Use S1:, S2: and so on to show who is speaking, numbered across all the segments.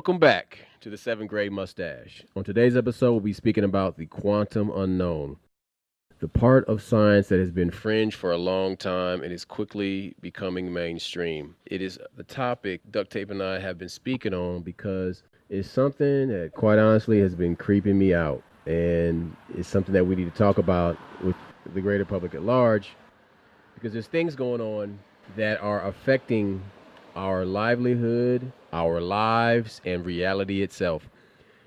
S1: Welcome back to the 7th grade Mustache. On today's episode, we'll be speaking about the quantum unknown, the part of science that has been fringe for a long time and is quickly becoming mainstream. It is the topic Duct Tape and I have been speaking on because it's something that, quite honestly, has been creeping me out. And it's something that we need to talk about with the greater public at large because there's things going on that are affecting our livelihood, our lives, and reality itself.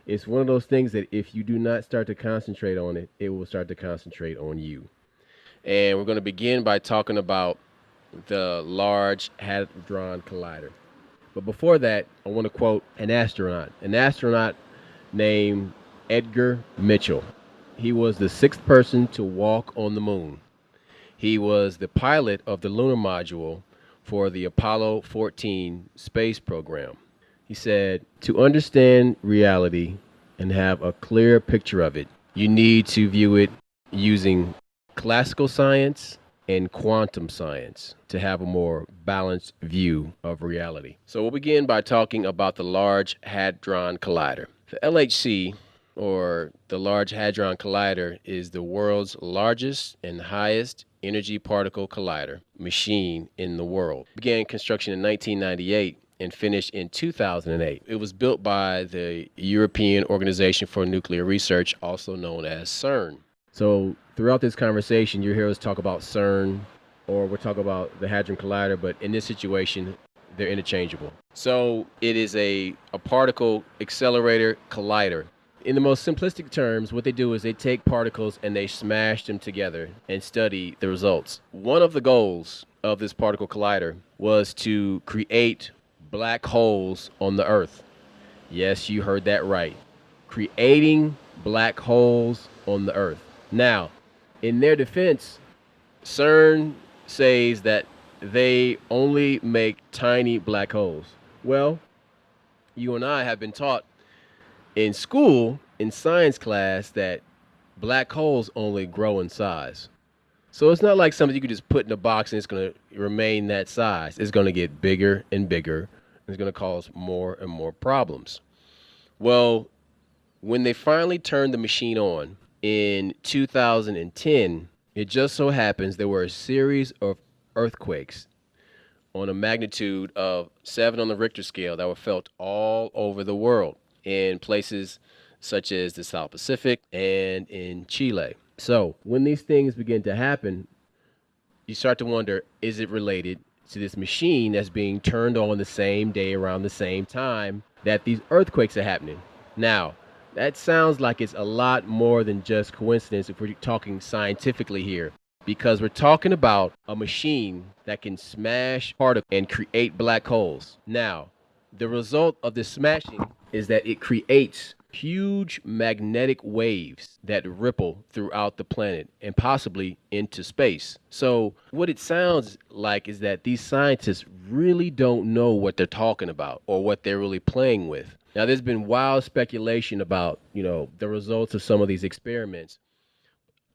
S1: It's one of those things that if you do not start to concentrate on it, it will start to concentrate on you. And we're going to begin by talking about the Large Hadron Collider. But before that, I want to quote an astronaut named Edgar Mitchell. He was the sixth person to walk on the moon. He was the pilot of the lunar module for the Apollo 14 space program. He said, to understand reality and have a clear picture of it, you need to view it using classical science and quantum science to have a more balanced view of reality. So we'll begin by talking about the Large Hadron Collider. The LHC, or the Large Hadron Collider, is the world's largest and highest energy particle collider machine in the world. It began construction in 1998 and finished in 2008. It was built by the European Organization for Nuclear Research, also known as CERN. So throughout this conversation, you hear us talk about CERN, or we're talking about the Hadron Collider, but in this situation, they're interchangeable. So it is a particle accelerator collider. In the most simplistic terms, what they do is they take particles and they smash them together and study the results. One of the goals of this particle collider was to create black holes on the Earth. Yes, you heard that right. Creating black holes on the Earth. Now, in their defense, CERN says that they only make tiny black holes. Well, you and I have been taught in school, in science class, that black holes only grow in size. So it's not like something you could just put in a box and it's going to remain that size. It's going to get bigger and bigger. And it's going to cause more and more problems. Well, when they finally turned the machine on in 2010, it just so happens there were a series of earthquakes on a magnitude of 7 on the Richter scale that were felt all over the world, in places such as the South Pacific and in Chile. So when these things begin to happen, you start to wonder, is it related to this machine that's being turned on the same day around the same time that these earthquakes are happening? Now, that sounds like it's a lot more than just coincidence if we're talking scientifically here, because we're talking about a machine that can smash particles and create black holes. Now, the result of this smashing is that it creates huge magnetic waves that ripple throughout the planet and possibly into space. So what it sounds like is that these scientists really don't know what they're talking about or what they're really playing with. Now, there's been wild speculation about, the results of some of these experiments.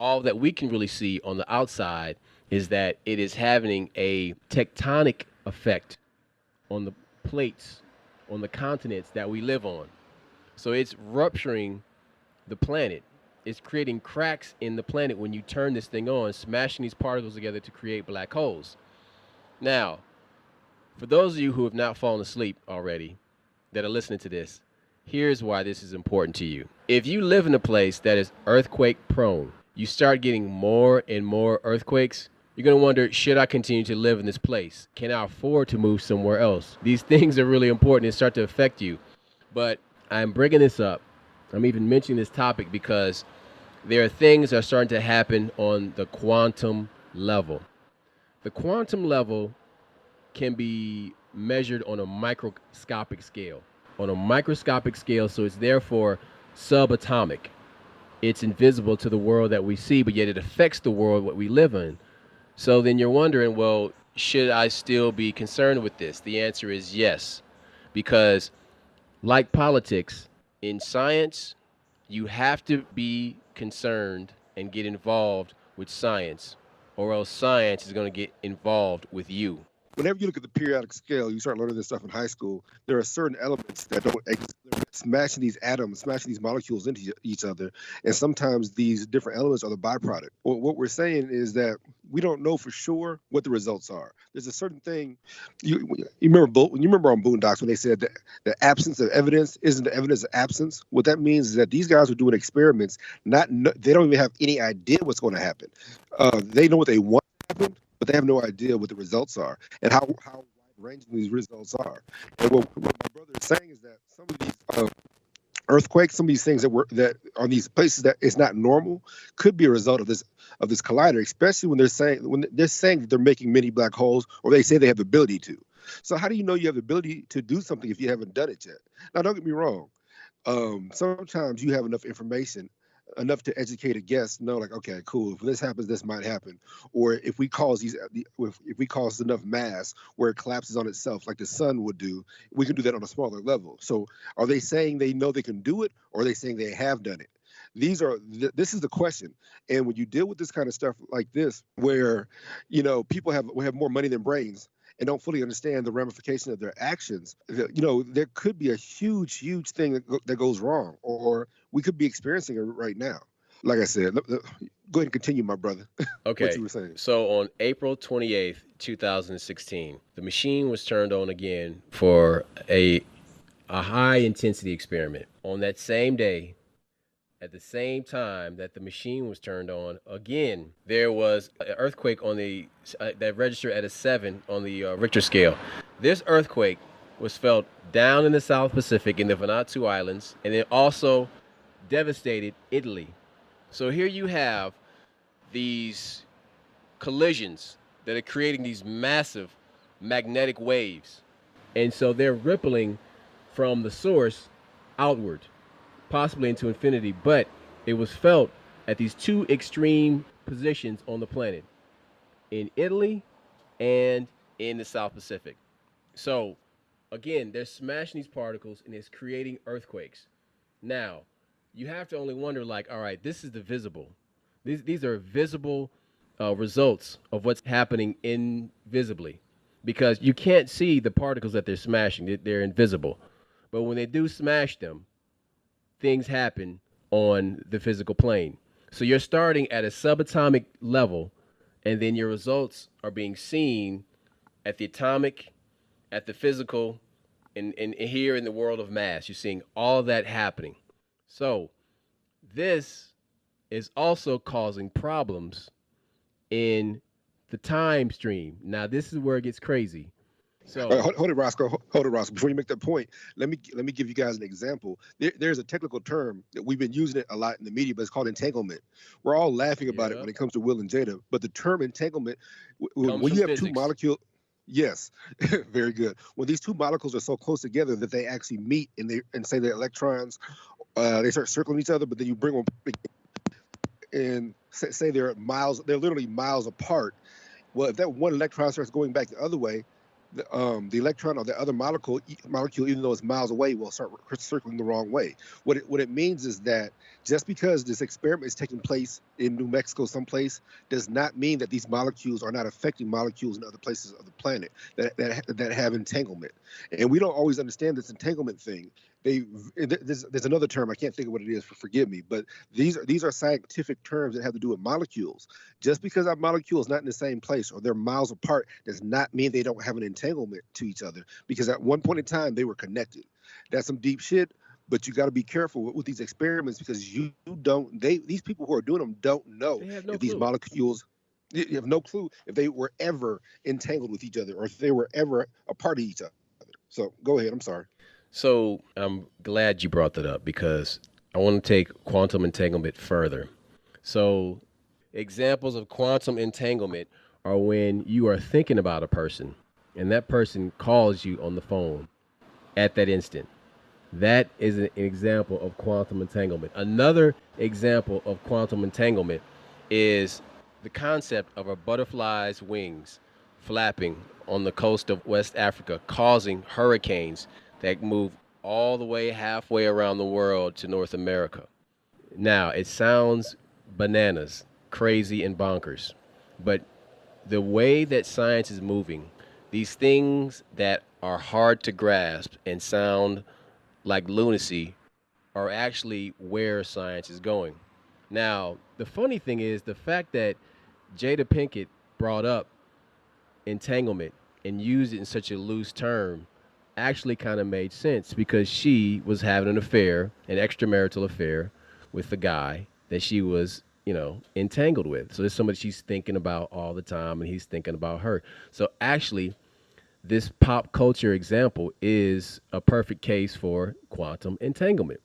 S1: All that we can really see on the outside is that it is having a tectonic effect on the plates, on the continents that we live on. So it's rupturing the planet. It's creating cracks in the planet when you turn this thing on, smashing these particles together to create black holes. Now, for those of you who have not fallen asleep already that are listening to this, here's why this is important to you. If you live in a place that is earthquake prone, you start getting more and more earthquakes, you're going to wonder, should I continue to live in this place? Can I afford to move somewhere else? These things are really important and start to affect you. But I'm bringing this up. I'm even mentioning this topic because there are things that are starting to happen on the quantum level. The quantum level can be measured on a microscopic scale. So it's therefore subatomic. It's invisible to the world that we see, but yet it affects the world that we live in. So then you're wondering, well, should I still be concerned with this? The answer is yes, because like politics, in science, you have to be concerned and get involved with science, or else science is going to get involved with you.
S2: whenever you look at the periodic scale, you start learning this stuff in high school. There are certain elements that don't smashing these atoms, smashing these molecules into each other, and sometimes these different elements are the byproduct. Well, what we're saying is that we don't know for sure what the results are. There's a certain thing. You remember on Boondocks when they said that the absence of evidence isn't the evidence of absence. What that means is that these guys are doing experiments. They don't even have any idea what's going to happen. They know what they want to happen, but they have no idea what the results are and how wide ranging these results are. And what my brother is saying is that some of these earthquakes, some of these things that on these places that is not normal, could be a result of this collider, especially when they're saying that they're making mini black holes, or they say they have the ability to. So how do you know you have the ability to do something if you haven't done it yet? Now, don't get me wrong. Sometimes you have enough information, enough to educate a guest, know like, okay, cool, if this happens, this might happen. Or if we cause if we cause enough mass where it collapses on itself like the sun would do, we can do that on a smaller level. So are they saying they know they can do it, or are they saying they have done it? This is the question. And when you deal with this kind of stuff like this, where people have more money than brains and don't fully understand the ramification of their actions, there could be a huge thing that goes wrong, or we could be experiencing it right now. Like I said, go ahead and continue, my brother. What
S1: Okay.
S2: you were saying.
S1: So on April 28th, 2016, the machine was turned on again for a high intensity experiment. On that same day, at the same time that the machine was turned on, again, there was an earthquake on that registered at a 7 on the Richter scale. This earthquake was felt down in the South Pacific in the Vanuatu Islands, and it also devastated Italy. So here you have these collisions that are creating these massive magnetic waves. And so they're rippling from the source outward, possibly into infinity, but it was felt at these two extreme positions on the planet, in Italy and in the South Pacific. So, again, they're smashing these particles and it's creating earthquakes. Now, you have to only wonder, like, all right, this is the visible. These are visible results of what's happening invisibly, because you can't see the particles that they're smashing. They're invisible. But when they do smash them, things happen on the physical plane. So you're starting at a subatomic level, and then your results are being seen at the atomic, at the physical, and here in the world of mass. You're seeing all of that happening. So this is also causing problems in the time stream. Now, this is where it gets crazy. So,
S2: Hold it, Roscoe. Hold it, Roscoe. Before you make that point, let me give you guys an example. There's a technical term that we've been using it a lot in the media, but it's called entanglement. We're all laughing about it
S1: yeah,
S2: when it comes to Will and Jada, but the term entanglement,
S1: comes
S2: when
S1: from
S2: you have two
S1: physics.
S2: molecules, yes, very good. When these two molecules are so close together that they actually meet and say the electrons, they start circling each other, but then you bring them and say they're literally miles apart. Well, if that one electron starts going back the other way, the electron or the other molecule, even though it's miles away, will start circling the wrong way. What it means is that just because this experiment is taking place in New Mexico, someplace, does not mean that these molecules are not affecting molecules in other places of the planet that have entanglement. And we don't always understand this entanglement thing. There's another term, I can't think of what it is. Forgive me, but these are scientific terms that have to do with molecules. Just because our molecule is not in the same place or they're miles apart does not mean they don't have an entanglement to each other, because at one point in time they were connected. That's some deep shit, but you got to be careful with these experiments, because these people who are doing them don't know
S1: They have no
S2: if these
S1: clue.
S2: molecules, you have no clue if they were ever entangled with each other or if they were ever a part of each other. So go ahead. I'm sorry.
S1: So I'm glad you brought that up because I want to take quantum entanglement further. So, examples of quantum entanglement are when you are thinking about a person and that person calls you on the phone at that instant. That is an example of quantum entanglement. Another example of quantum entanglement is the concept of a butterfly's wings flapping on the coast of West Africa, causing hurricanes that move all the way halfway around the world to North America. Now, it sounds bananas, crazy, and bonkers, but the way that science is moving, these things that are hard to grasp and sound like lunacy are actually where science is going. Now, the funny thing is the fact that Jada Pinkett brought up entanglement and used it in such a loose term actually kind of made sense because she was having an affair, an extramarital affair with the guy that she was, entangled with. So there's somebody she's thinking about all the time and he's thinking about her. So actually, this pop culture example is a perfect case for quantum entanglement.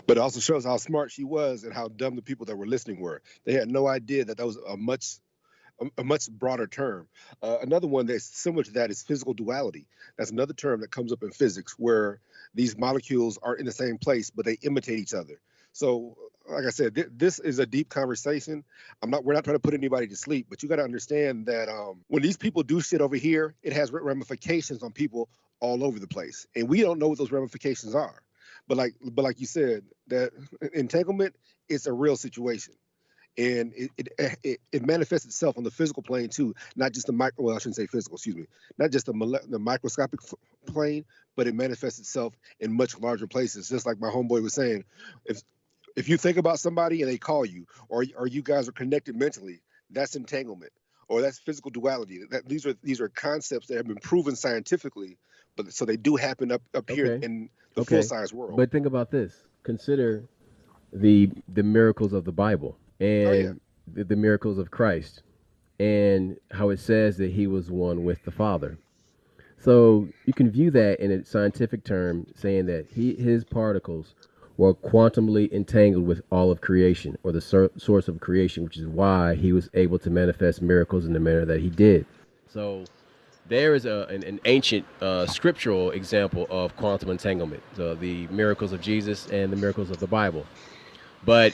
S2: But it also shows how smart she was and how dumb the people that were listening were. They had no idea that that was a much broader term. Another one that's similar to that is physical duality. That's another term that comes up in physics where these molecules are in the same place, but they imitate each other. So, like I said, this is a deep conversation. We're not trying to put anybody to sleep, but you got to understand that when these people do shit over here, it has ramifications on people all over the place, and we don't know what those ramifications are. But like you said, that entanglement is a real situation, and it manifests itself on the physical plane too, not just the micro. Well, I shouldn't say physical. Excuse me, not just the microscopic plane, but it manifests itself in much larger places. Just like my homeboy was saying, if if you think about somebody and they call you, or you guys are connected mentally, that's entanglement, or that's physical duality. That these are concepts that have been proven scientifically, but so they do happen up here
S1: Okay.
S2: in the full
S1: Okay.
S2: science world.
S1: But think about this. Consider the miracles of the Bible
S2: Oh yeah.
S1: and the miracles of Christ and how it says that he was one with the Father. So you can view that in a scientific term, saying that his particles were quantumly entangled with all of creation, or the source of creation, which is why he was able to manifest miracles in the manner that he did. So there is an ancient scriptural example of quantum entanglement, so the miracles of Jesus and the miracles of the Bible. But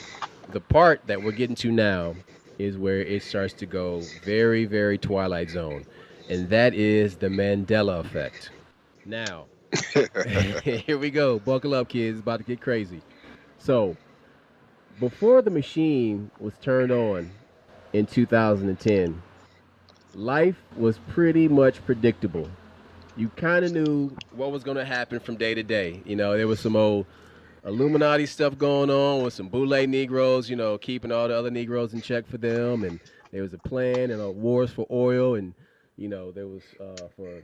S1: the part that we're getting to now is where it starts to go very, very Twilight Zone, and that is the Mandela Effect. Now, here we go. Buckle up, kids. It's about to get crazy. So, before the machine was turned on in 2010, life was pretty much predictable. You kind of knew what was going to happen from day to day. There was some old Illuminati stuff going on with some Boule Negroes, keeping all the other Negroes in check for them. And there was a plan and wars for oil. And, there was for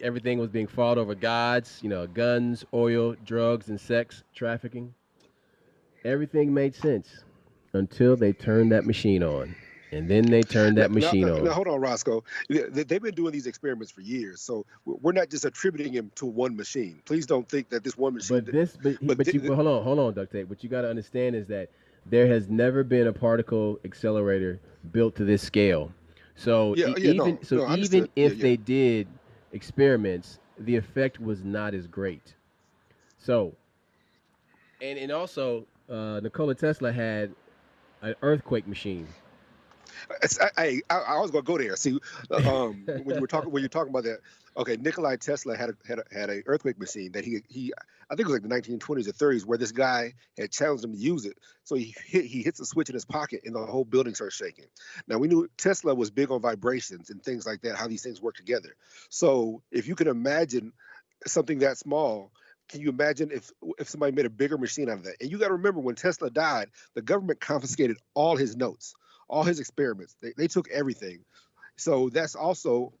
S1: everything was being fought over gods, guns, oil, drugs, and sex trafficking. Everything made sense until they turned that machine on. And then they turned
S2: Now,
S1: that
S2: now,
S1: machine
S2: now,
S1: on.
S2: hold on, Roscoe. They've been doing these experiments for years, so we're not just attributing him to one machine. Please don't think that this one machine.
S1: But this, but he,
S2: But
S1: but hold on, duct tape. What you got to understand is that there has never been a particle accelerator built to this scale. So
S2: yeah, yeah, no, no, I
S1: even
S2: understood. Yeah,
S1: if
S2: yeah.
S1: they did experiments, the effect was not as great. So and also Nikola Tesla had an earthquake machine.
S2: I was gonna go there. See, when you're talking about that, okay, Nikolai Tesla had a earthquake machine that he I think it was like the 1920s or 30s where this guy had challenged him to use it. So he hits a switch in his pocket and the whole building starts shaking. Now we knew Tesla was big on vibrations and things like that, how these things work together. So if you can imagine something that small. Can you imagine if somebody made a bigger machine out of that? And you got to remember when Tesla died, the government confiscated all his notes, all his experiments. They took everything. So that's also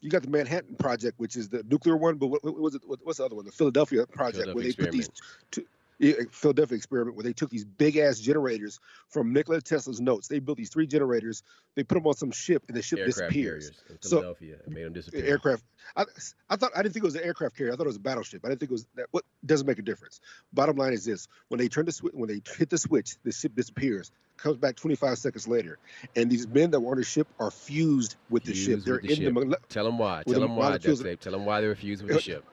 S2: you got the Manhattan Project, which is the nuclear one, but what was it? What's the other one? The Philadelphia Project, where
S1: Philadelphia
S2: they put these
S1: experiment.
S2: two, yeah, Philadelphia experiment, where they took these big ass generators from Nikola Tesla's notes. They built these three generators. They put them on some ship, and the ship
S1: Aircraft
S2: disappears.
S1: carriers in
S2: So
S1: Philadelphia made them disappear.
S2: aircraft. I, I didn't think it was an aircraft carrier. I thought it was a battleship. I didn't think it was that. What doesn't make a difference. Bottom line is this: when they hit the switch, the ship disappears. Comes back 25 seconds later, and these men that were on the ship are fused with the ship.
S1: Fused
S2: They're
S1: with the
S2: in the
S1: ship. Tell them why.
S2: with
S1: Tell
S2: the
S1: them why, duct
S2: molecules.
S1: tape. Tell them why they were fused with the ship.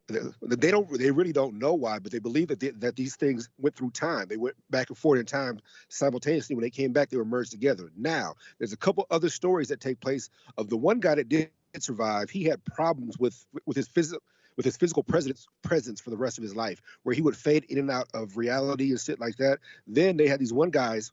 S2: They really don't know why, but they believe that these things went through time. They went back and forth in time simultaneously. When they came back, they were merged together. Now, there's a couple other stories that take place of the one guy that did survive. He had problems with his physical presence for the rest of his life, where he would fade in and out of reality and shit like that. Then they had these one guys.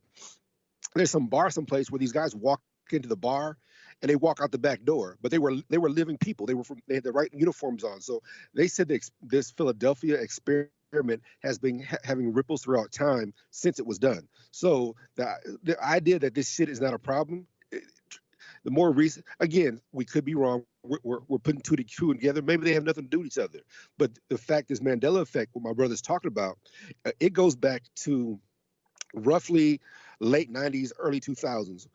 S2: There's some bar someplace where these guys walk into the bar and they walk out the back door. But they were living people. They had the right uniforms on. So they said this Philadelphia experiment has been having ripples throughout time since it was done. So the idea that this shit is not a problem, the more recent, again, we could be wrong. We're putting two to two together. Maybe they have nothing to do with each other. But the fact is, Mandela Effect, what my brother's talking about, it goes back to roughly late 90s, early 2000s.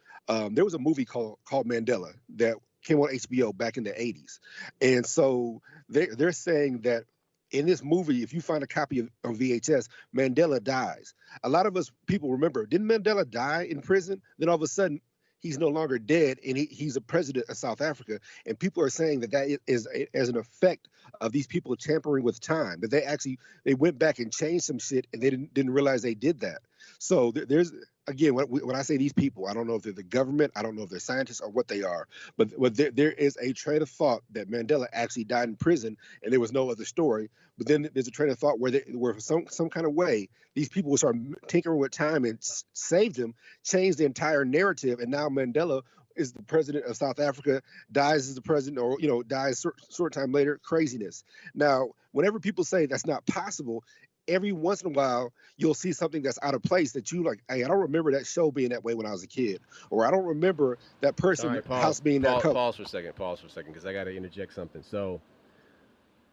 S2: There was a movie called Mandela that came on HBO back in the 80s. And so they're saying that in this movie, if you find a copy of VHS, Mandela dies. A lot of us people remember, didn't Mandela die in prison? Then all of a sudden, he's no longer dead, and he's a president of South Africa. And people are saying that is as an effect of these people tampering with time. That they went back and changed some shit, and they didn't realize they did that. So there's again, when I say these people, I don't know if they're the government, I don't know if they're scientists or what they are, but there is a train of thought that Mandela actually died in prison, and there was no other story. But then there's a train of thought where some kind of way these people will start tinkering with time and save them, change the entire narrative, and now Mandela is the president of South Africa, dies as the president, or dies short time later. Craziness. Now, whenever people say that's not possible, every once in a while you'll see something that's out of place that you like. Hey, I don't remember that show being that way when I was a kid, or I don't remember that person
S1: All right,
S2: house
S1: pause.
S2: being that color.
S1: Pause for a second. Pause for a second, because I got to interject something. So,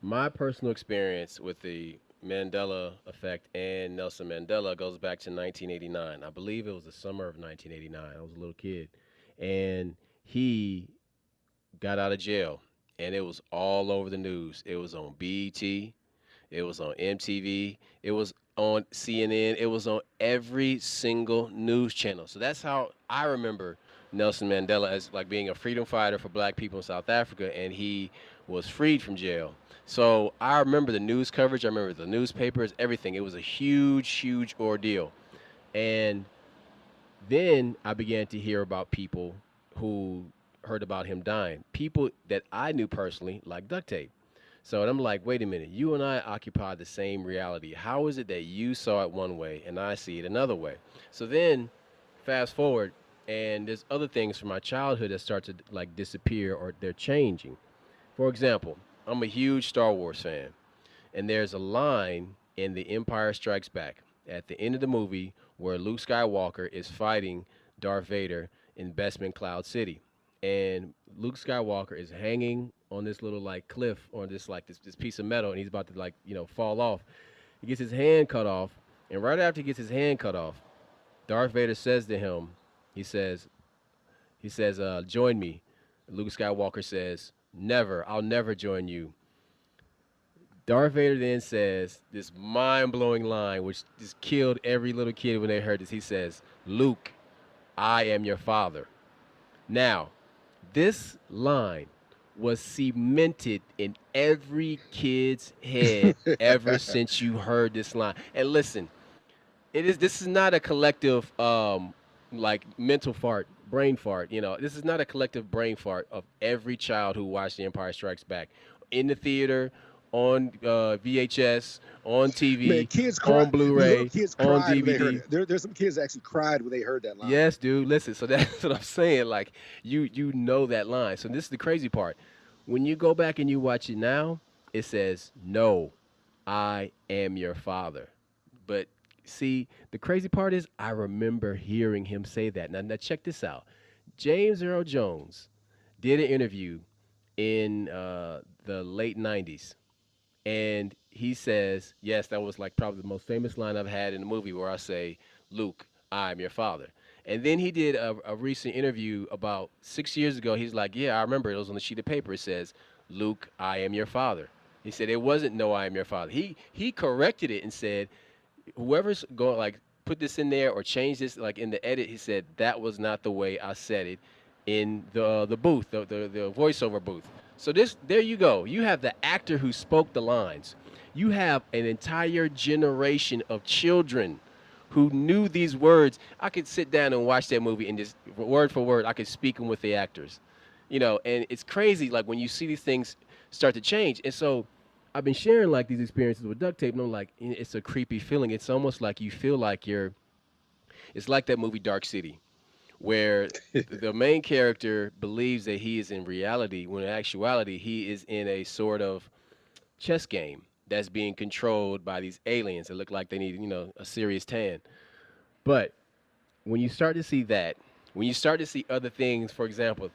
S1: my personal experience with the Mandela effect and Nelson Mandela goes back to 1989. I believe it was the summer of 1989. I was a little kid, and he got out of jail, and it was all over the news. It was on BET. It was on MTV. It was on CNN. It was on every single news channel. So that's how I remember Nelson Mandela, as like being a freedom fighter for black people in South Africa, and he was freed from jail. So I remember the news coverage. I remember the newspapers, everything. It was a huge, huge ordeal. And then I began to hear about people who heard about him dying. People that I knew personally, like duct tape. So I'm like, wait a minute, you and I occupy the same reality. How is it that you saw it one way and I see it another way? So then, fast forward, and there's other things from my childhood that start to like disappear or they're changing. For example, I'm a huge Star Wars fan, and there's a line in The Empire Strikes Back at the end of the movie where Luke Skywalker is fighting Darth Vader in Bespin Cloud City, and Luke Skywalker is hanging on this little like cliff or this piece of metal, and he's about to like fall off. He gets his hand cut off, and right after he gets his hand cut off, Darth Vader says to him, he says, join me. Luke Skywalker says, never, I'll never join you. Darth Vader then says this mind blowing line, which just killed every little kid when they heard this. He says, Luke, I am your father. Now, this line was cemented in every kid's head ever since you heard this line. And listen, this is not a collective like mental fart, brain fart. This is not a collective brain fart of every child who watched The Empire Strikes Back in the theater, on VHS, on
S2: Man,
S1: TV,
S2: kids cry.
S1: on
S2: Little
S1: Blu-ray,
S2: kids
S1: on
S2: cried when they heard
S1: DVD.
S2: it. There's some kids that actually cried when they heard that line.
S1: Yes, dude. Listen, so that's what I'm saying. Like you know that line. So this is the crazy part. When you go back and you watch it now, it says, "No, I am your father." But see, the crazy part is I remember hearing him say that. Now check this out. James Earl Jones did an interview in the late '90s, and he says, yes, that was like probably the most famous line I've had in a movie where I say, Luke, I'm your father. And then he did a recent interview about 6 years ago. He's like, yeah, I remember it was on the sheet of paper. It says, Luke, I am your father. He said, it wasn't no, I am your father. He corrected it and said, whoever's going like put this in there or change this like in the edit, he said, that was not the way I said it in the booth, the voiceover booth. So there you go. You have the actor who spoke the lines. You have an entire generation of children who knew these words. I could sit down and watch that movie and just word for word, I could speak them with the actors. And it's crazy like when you see these things start to change. And so I've been sharing like these experiences with duct tape, and I'm like, it's a creepy feeling. It's almost like you feel like it's like that movie Dark City, where the main character believes that he is in reality, when in actuality he is in a sort of chess game that's being controlled by these aliens that look like they need, a serious tan. But when you start to see that, when you start to see other things, for example,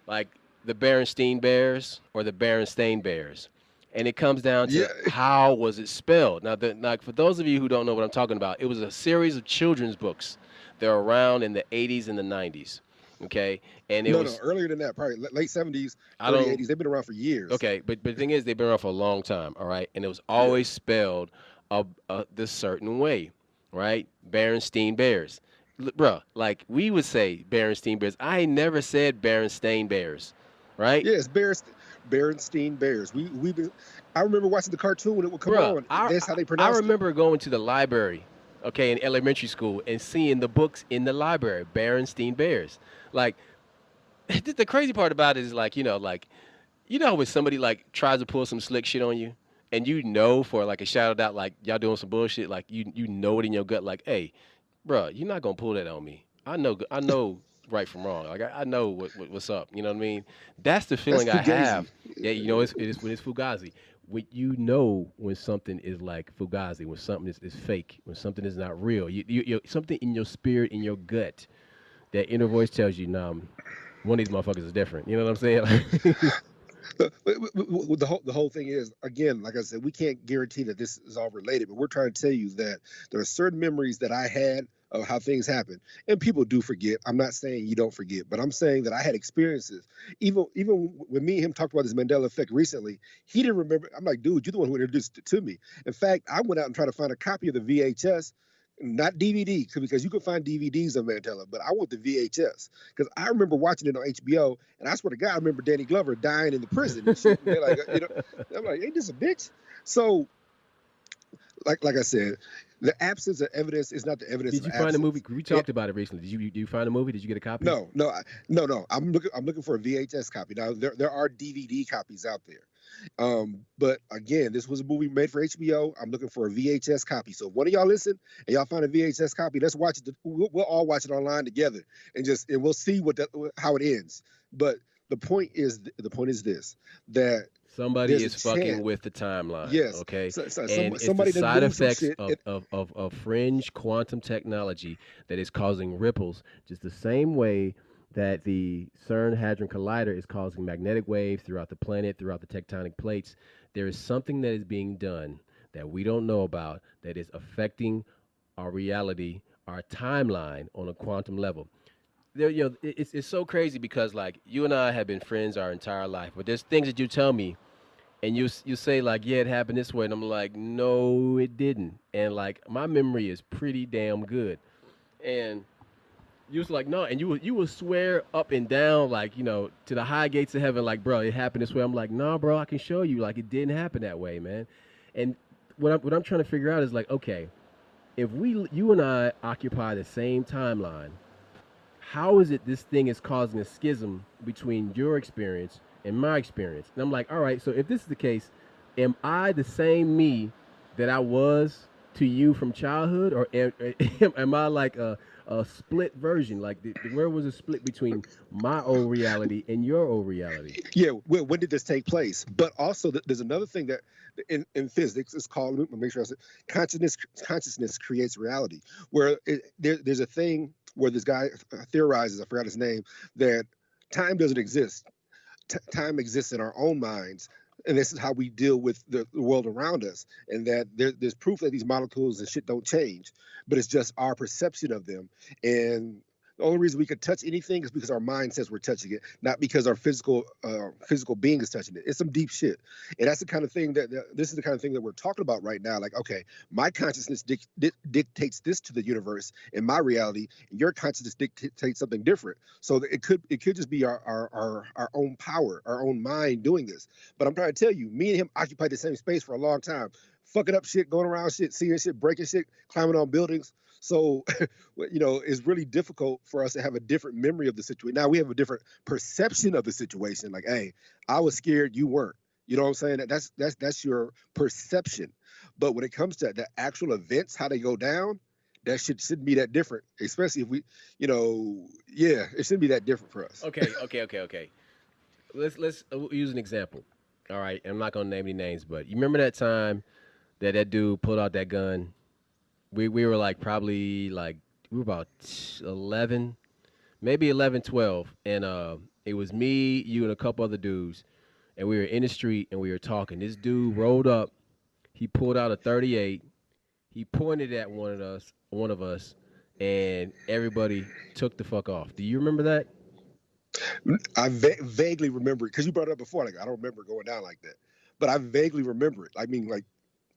S1: like the Berenstein Bears or the Berenstain Bears, and it comes down
S2: Yeah,
S1: to how was it spelled. Now, for those of you who don't know what I'm talking about, it was a series of children's books. They're around in the 80s and the 90s. Okay, and it
S2: no,
S1: was
S2: earlier than that, probably late 70s,
S1: I
S2: early
S1: don't
S2: 80s. They've been around for years.
S1: okay, but the thing is, they've been around for a long time. All right, and it was
S2: Yeah,
S1: always spelled this certain way, right? Berenstein Bears. Bruh, like we would say Berenstein Bears. I ain't never said Berenstain Bears, right?
S2: yeah, it's Berenstein Bears. We've been. I remember watching the cartoon when it would come
S1: Bruh,
S2: on.
S1: I,
S2: That's
S1: I
S2: how they
S1: I
S2: pronounced it.
S1: remember going to the library, okay, in elementary school and seeing the books in the library, Berenstein Bears. Like the crazy part about it is like when somebody like tries to pull some slick shit on you, and for like a shadow doubt, like y'all doing some bullshit, like you know it in your gut, like, hey, bro, you're not gonna pull that on me. I know right from wrong. Like I know what's up. You know what I mean? That's the
S2: That's
S1: feeling I
S2: Fugazi.
S1: have. Yeah, it is when it's Fugazi. When something is like Fugazi, when something is fake, when something is not real, something in your spirit, in your gut, that inner voice tells you, nah, one of these motherfuckers is different. You know what I'm saying?
S2: The whole thing is, again, like I said, we can't guarantee that this is all related, but we're trying to tell you that there are certain memories that I had of how things happen, and people do forget. I'm not saying you don't forget, but I'm saying that I had experiences. Even when me and him talked about this Mandela effect recently, he didn't remember. I'm like, dude, you're the one who introduced it to me. In fact, I went out and tried to find a copy of the VHS. Not DVD, because you can find DVDs of Mandela, but I want the VHS because I remember watching it on HBO, and I swear to God, I remember Danny Glover dying in the prison and shit. And they're like, I'm like, ain't this a bitch? So, like I said, the absence of evidence is not the evidence
S1: Did
S2: of
S1: you find a movie?
S2: absence.
S1: We
S2: It,
S1: talked about it recently. Did you find a movie? Did you get a copy?
S2: no. I'm looking for a VHS copy. Now there are DVD copies out there. But again, this was a movie made for HBO. I'm looking for a VHS copy. So if one of y'all listen and y'all find a VHS copy, let's watch it. We'll all watch it online together and we'll see how it ends. But the point is this, that
S1: Somebody
S2: there's a
S1: is
S2: chance.
S1: fucking with the timeline,
S2: Yes,
S1: okay? And it's the
S2: somebody done
S1: side
S2: moved some
S1: effects
S2: shit.
S1: of fringe quantum technology that is causing ripples, just the same way that the CERN Hadron Collider is causing magnetic waves throughout the planet, throughout the tectonic plates. There is something that is being done that we don't know about that is affecting our reality, our timeline on a quantum level. It's so crazy because like you and I have been friends our entire life, but there's things that you tell me and you say like, yeah, it happened this way, and I'm like, no, it didn't, and like my memory is pretty damn good, and you was like, no, and you will swear up and down like to the high gates of heaven, like, bro, it happened this way. I'm like, nah, bro, I can show you like it didn't happen that way, man. And what I'm trying to figure out is like, okay, if you and I occupy the same timeline, how is it this thing is causing a schism between your experience and my experience? And I'm like, all right, so if this is the case, am I the same me that I was to you from childhood, or am I like a split version? Like, where was a split between my old reality and your old reality?
S2: Yeah, when did this take place? But also, there's another thing that in physics is called. Let me make sure I said consciousness. Consciousness creates reality. Where there's a thing where this guy theorizes. I forgot his name. That time doesn't exist. Time exists in our own minds, and this is how we deal with the world around us. And that there's proof that these molecules and shit don't change, but it's just our perception of them. And the only reason we could touch anything is because our mind says we're touching it, not because our physical being is touching it. It's some deep shit, and that's the kind of thing this is the kind of thing that we're talking about right now. Like, okay, my consciousness dictates this to the universe in my reality, and your consciousness dictates something different. So it could just be our own power, our own mind doing this. But I'm trying to tell you, me and him occupied the same space for a long time, fucking up shit, going around shit, seeing shit, breaking shit, climbing on buildings. So, it's really difficult for us to have a different memory of the situation. Now we have a different perception of the situation. Like, hey, I was scared, you weren't. You know what I'm saying? That's your perception. But when it comes to the actual events, how they go down, That shouldn't be that different, especially if we, yeah, it shouldn't be that different for us.
S1: Okay. Let's use an example. All right, I'm not gonna name any names, but you remember that time that dude pulled out that gun? We were like probably like we were about 11, maybe 11, 12, and it was me, you, and a couple other dudes, and we were in the street and we were talking. This dude rolled up, he pulled out a 38, he pointed at one of us, and everybody took the fuck off. Do you remember that?
S2: I vaguely remember it because you brought it up before. Like, I don't remember going down like that, but I vaguely remember it. I mean, like,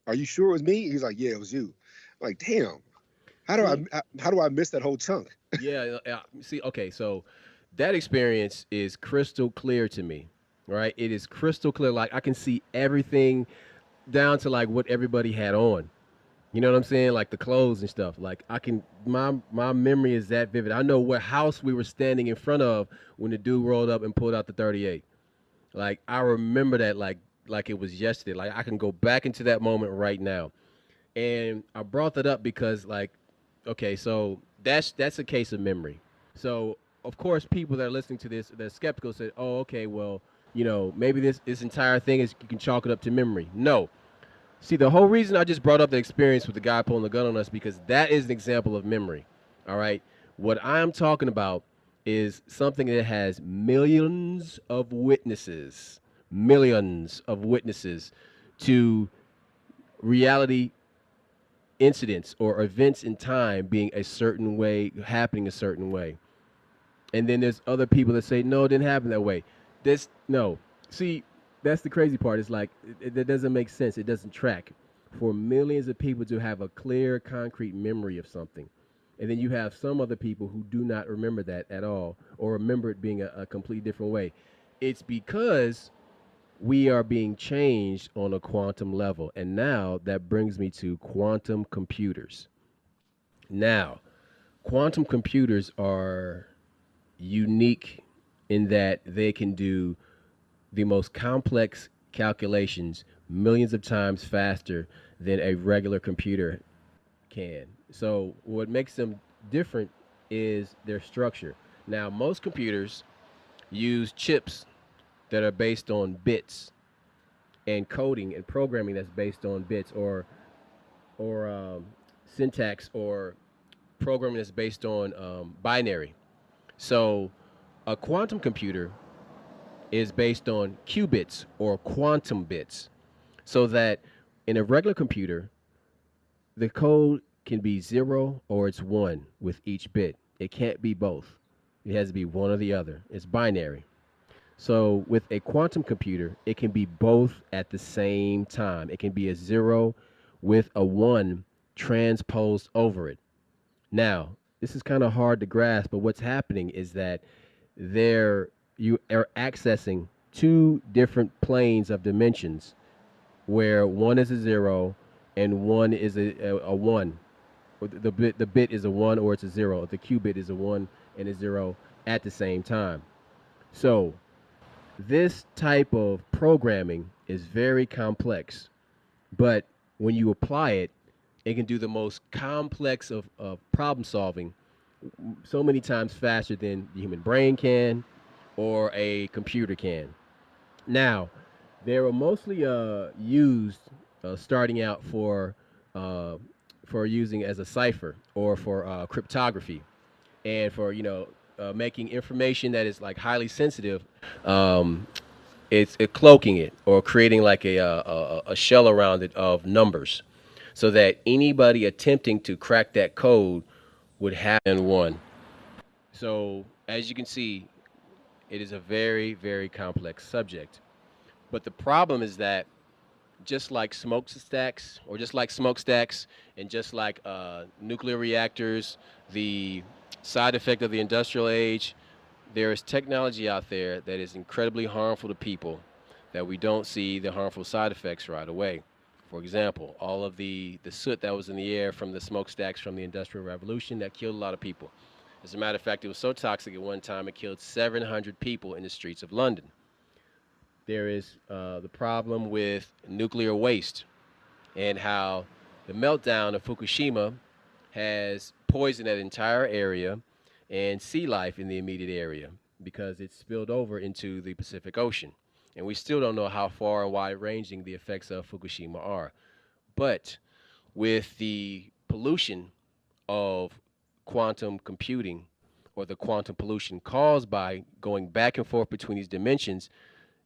S2: are you sure it was me? He's like, yeah, it was you. I'm like, damn,
S1: See,
S2: how do I miss that whole chunk?
S1: yeah, see, okay, so that experience is crystal clear to me, right? It is crystal clear. Like I can see everything down to like what everybody had on. You know what I'm saying? Like the clothes and stuff. Like I can, my memory is that vivid. I know what house we were standing in front of when the dude rolled up and pulled out the 38. Like I remember that like it was yesterday. Like I can go back into that moment right now. And I brought that up because like, okay, so that's a case of memory. So of course, people that are listening to this, they're skeptical. Say, oh, okay, well, maybe this entire thing is you can chalk it up to memory. No, see, the whole reason I just brought up the experience with the guy pulling the gun on us because that is an example of memory. All right, what I'm talking about is something that has millions of witnesses to reality incidents or events in time being a certain way, happening a certain way. And then there's other people that say, no, it didn't happen that way. This, no. See, that's the crazy part. It's like, it doesn't make sense. It doesn't track. For millions of people to have a clear, concrete memory of something. And then you have some other people who do not remember that at all or remember it being a completely different way. It's because we are being changed on a quantum level. And now that brings me to quantum computers. Now, quantum computers are unique in that they can do the most complex calculations millions of times faster than a regular computer can. So, what makes them different is their structure. Now, most computers use chips that are based on bits and coding and programming that's based on bits or syntax or programming that's based on binary. So, a quantum computer is based on qubits or quantum bits, so that in a regular computer, the code can be 0 or it's 1 with each bit. It can't be both. It has to be one or the other. It's binary. So with a quantum computer, it can be both at the same time. It can be a 0 with a 1 transposed over it. Now, this is kind of hard to grasp, but what's happening is that there you are accessing two different planes of dimensions where one is a 0 and one is a 1. The bit is a 1 or it's a 0. The qubit is a 1 and a 0 at the same time. So, this type of programming is very complex, but when you apply it, it can do the most complex of problem solving so many times faster than the human brain can or a computer can. Now, they were mostly used starting out uh, for using as a cipher or for cryptography and for making information that is like highly sensitive. Um, it's cloaking it or creating like a shell around it of numbers, so that anybody attempting to crack that code would have in one. So as you can see, it is a very very complex subject. But the problem is that just like smokestacks, and just like nuclear reactors, the side effect of the industrial age, there is technology out there that is incredibly harmful to people that we don't see the harmful side effects right away. For example, all of the soot that was in the air from the smokestacks from the Industrial Revolution that killed a lot of people. As a matter of fact, it was so toxic at one time it killed 700 people in the streets of London. There is the problem with nuclear waste and how the meltdown of Fukushima has poisoned that entire area and sea life in the immediate area because it's spilled over into the Pacific Ocean. And we still don't know how far and wide ranging the effects of Fukushima are. But with the pollution of quantum computing or the quantum pollution caused by going back and forth between these dimensions,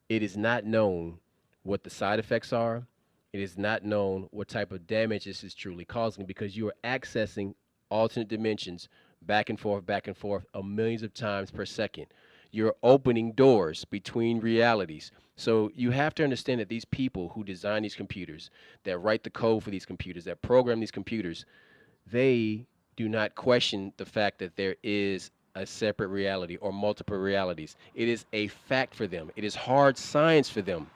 S1: it is not known what the side effects are. It is not known what type of damage this is truly causing because you are accessing alternate dimensions back and forth, millions of times per second. You're opening doors between realities. So you have to understand that these people who design these computers, that write the code for these computers, that program these computers, they do not question the fact that there is a separate reality or multiple realities. It is a fact for them. It is hard science for them.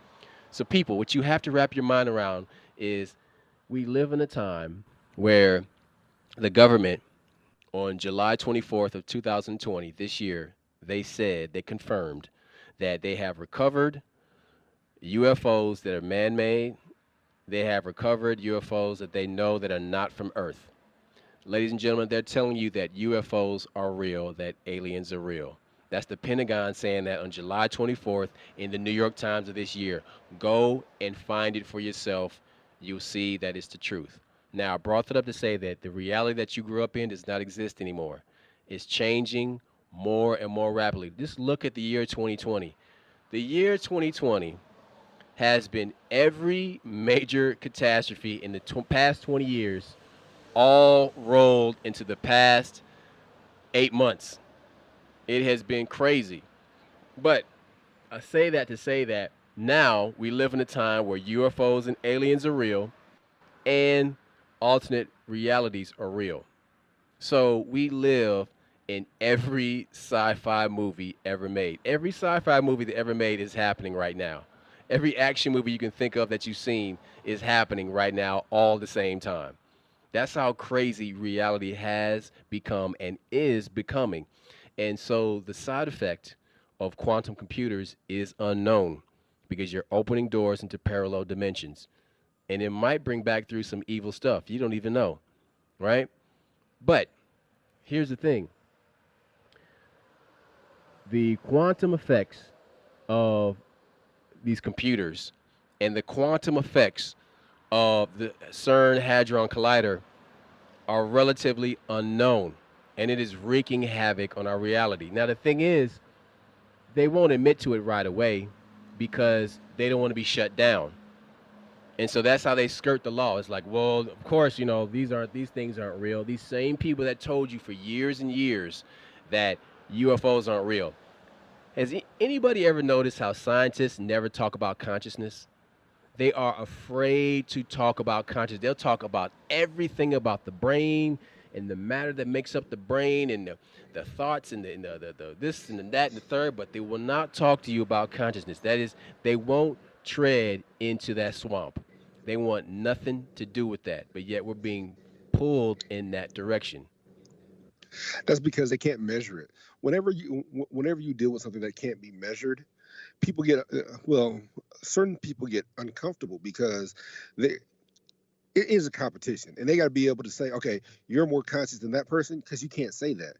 S1: So people, what you have to wrap your mind around is we live in a time where the government on July 24th of 2020 this year, they confirmed that they have recovered UFOs that are man-made. They have recovered UFOs that they know that are not from Earth. Ladies and gentlemen, they're telling you that UFOs are real, that aliens are real. That's the Pentagon saying that on July 24th in the New York Times of this year. Go and find it for yourself. You'll see that it's the truth. Now, I brought that up to say that the reality that you grew up in does not exist anymore. It's changing more and more rapidly. Just look at the year 2020. The year 2020 has been every major catastrophe in the past 20 years all rolled into the past 8 months. It has been crazy. But I say that to say that now we live in a time where UFOs and aliens are real and alternate realities are real. So we live in every sci-fi movie ever made. Every sci-fi movie that ever made is happening right now. Every action movie you can think of that you've seen is happening right now all at the same time. That's how crazy reality has become and is becoming. And so the side effect of quantum computers is unknown because you're opening doors into parallel dimensions. And it might bring back through some evil stuff. You don't even know, right? But here's the thing, the quantum effects of these computers and the quantum effects of the CERN Hadron Collider are relatively unknown, and it is wreaking havoc on our reality. Now, the thing is, they won't admit to it right away because they don't want to be shut down. And so that's how they skirt the law. It's like, well, of course, these things aren't real. These same people that told you for years and years that UFOs aren't real. Has anybody ever noticed how scientists never talk about consciousness? They are afraid to talk about consciousness. They'll talk about everything about the brain and the matter that makes up the brain and the thoughts and the this and the that and the third, but they will not talk to you about consciousness. That is, they won't tread into that swamp. They want nothing to do with that, but yet we're being pulled in that direction.
S2: That's because they can't measure it. Whenever you deal with something that can't be measured, people get well, certain people get uncomfortable because they it is a competition, and they got to be able to say, okay, you're more conscious than that person because you can't say that.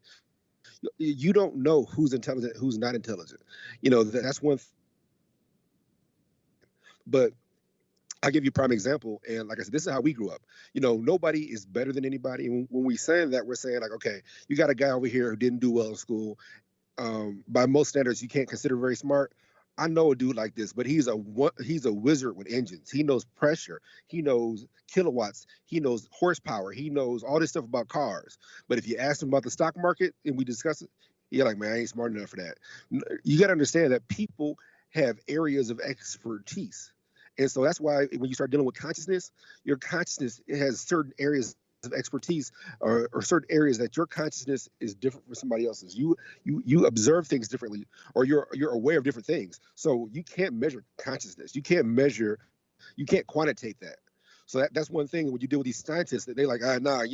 S2: You don't know who's intelligent, who's not intelligent. That's one. But I'll give you a prime example. And like I said, this is how we grew up. Nobody is better than anybody. And when we say that, we're saying like, okay, you got a guy over here who didn't do well in school. By most standards, you can't consider very smart. I know a dude like this, but he's a wizard with engines. He knows pressure. He knows kilowatts. He knows horsepower. He knows all this stuff about cars. But if you ask him about the stock market and we discuss it, you're like, man, I ain't smart enough for that. You got to understand that people have areas of expertise. And so that's why when you start dealing with consciousness, your consciousness, it has certain areas of expertise or certain areas that your consciousness is different from somebody else's. You observe things differently, or you're aware of different things. So you can't measure consciousness. You can't quantitate that. So that's one thing when you deal with these scientists that they like, nah,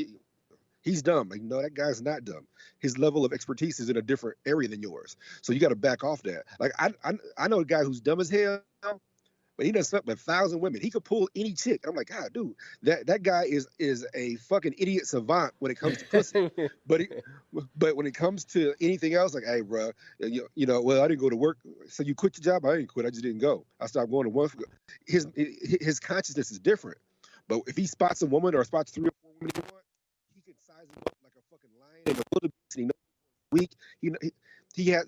S2: he's dumb. Like, no, that guy's not dumb. His level of expertise is in a different area than yours. So you got to back off that. Like I know a guy who's dumb as hell, but he done slept with 1,000 women. He could pull any chick. I'm like, God, dude, that guy is a fucking idiot savant when it comes to pussy. But but when it comes to anything else, like, hey, bro, well, I didn't go to work. So you quit your job? I didn't quit. I just didn't go. I stopped going to one. His consciousness is different. But if he spots a woman or spots 3 or 4 women he wants, he can size them up like a fucking lion in the wildebeest, and he knows weak. He has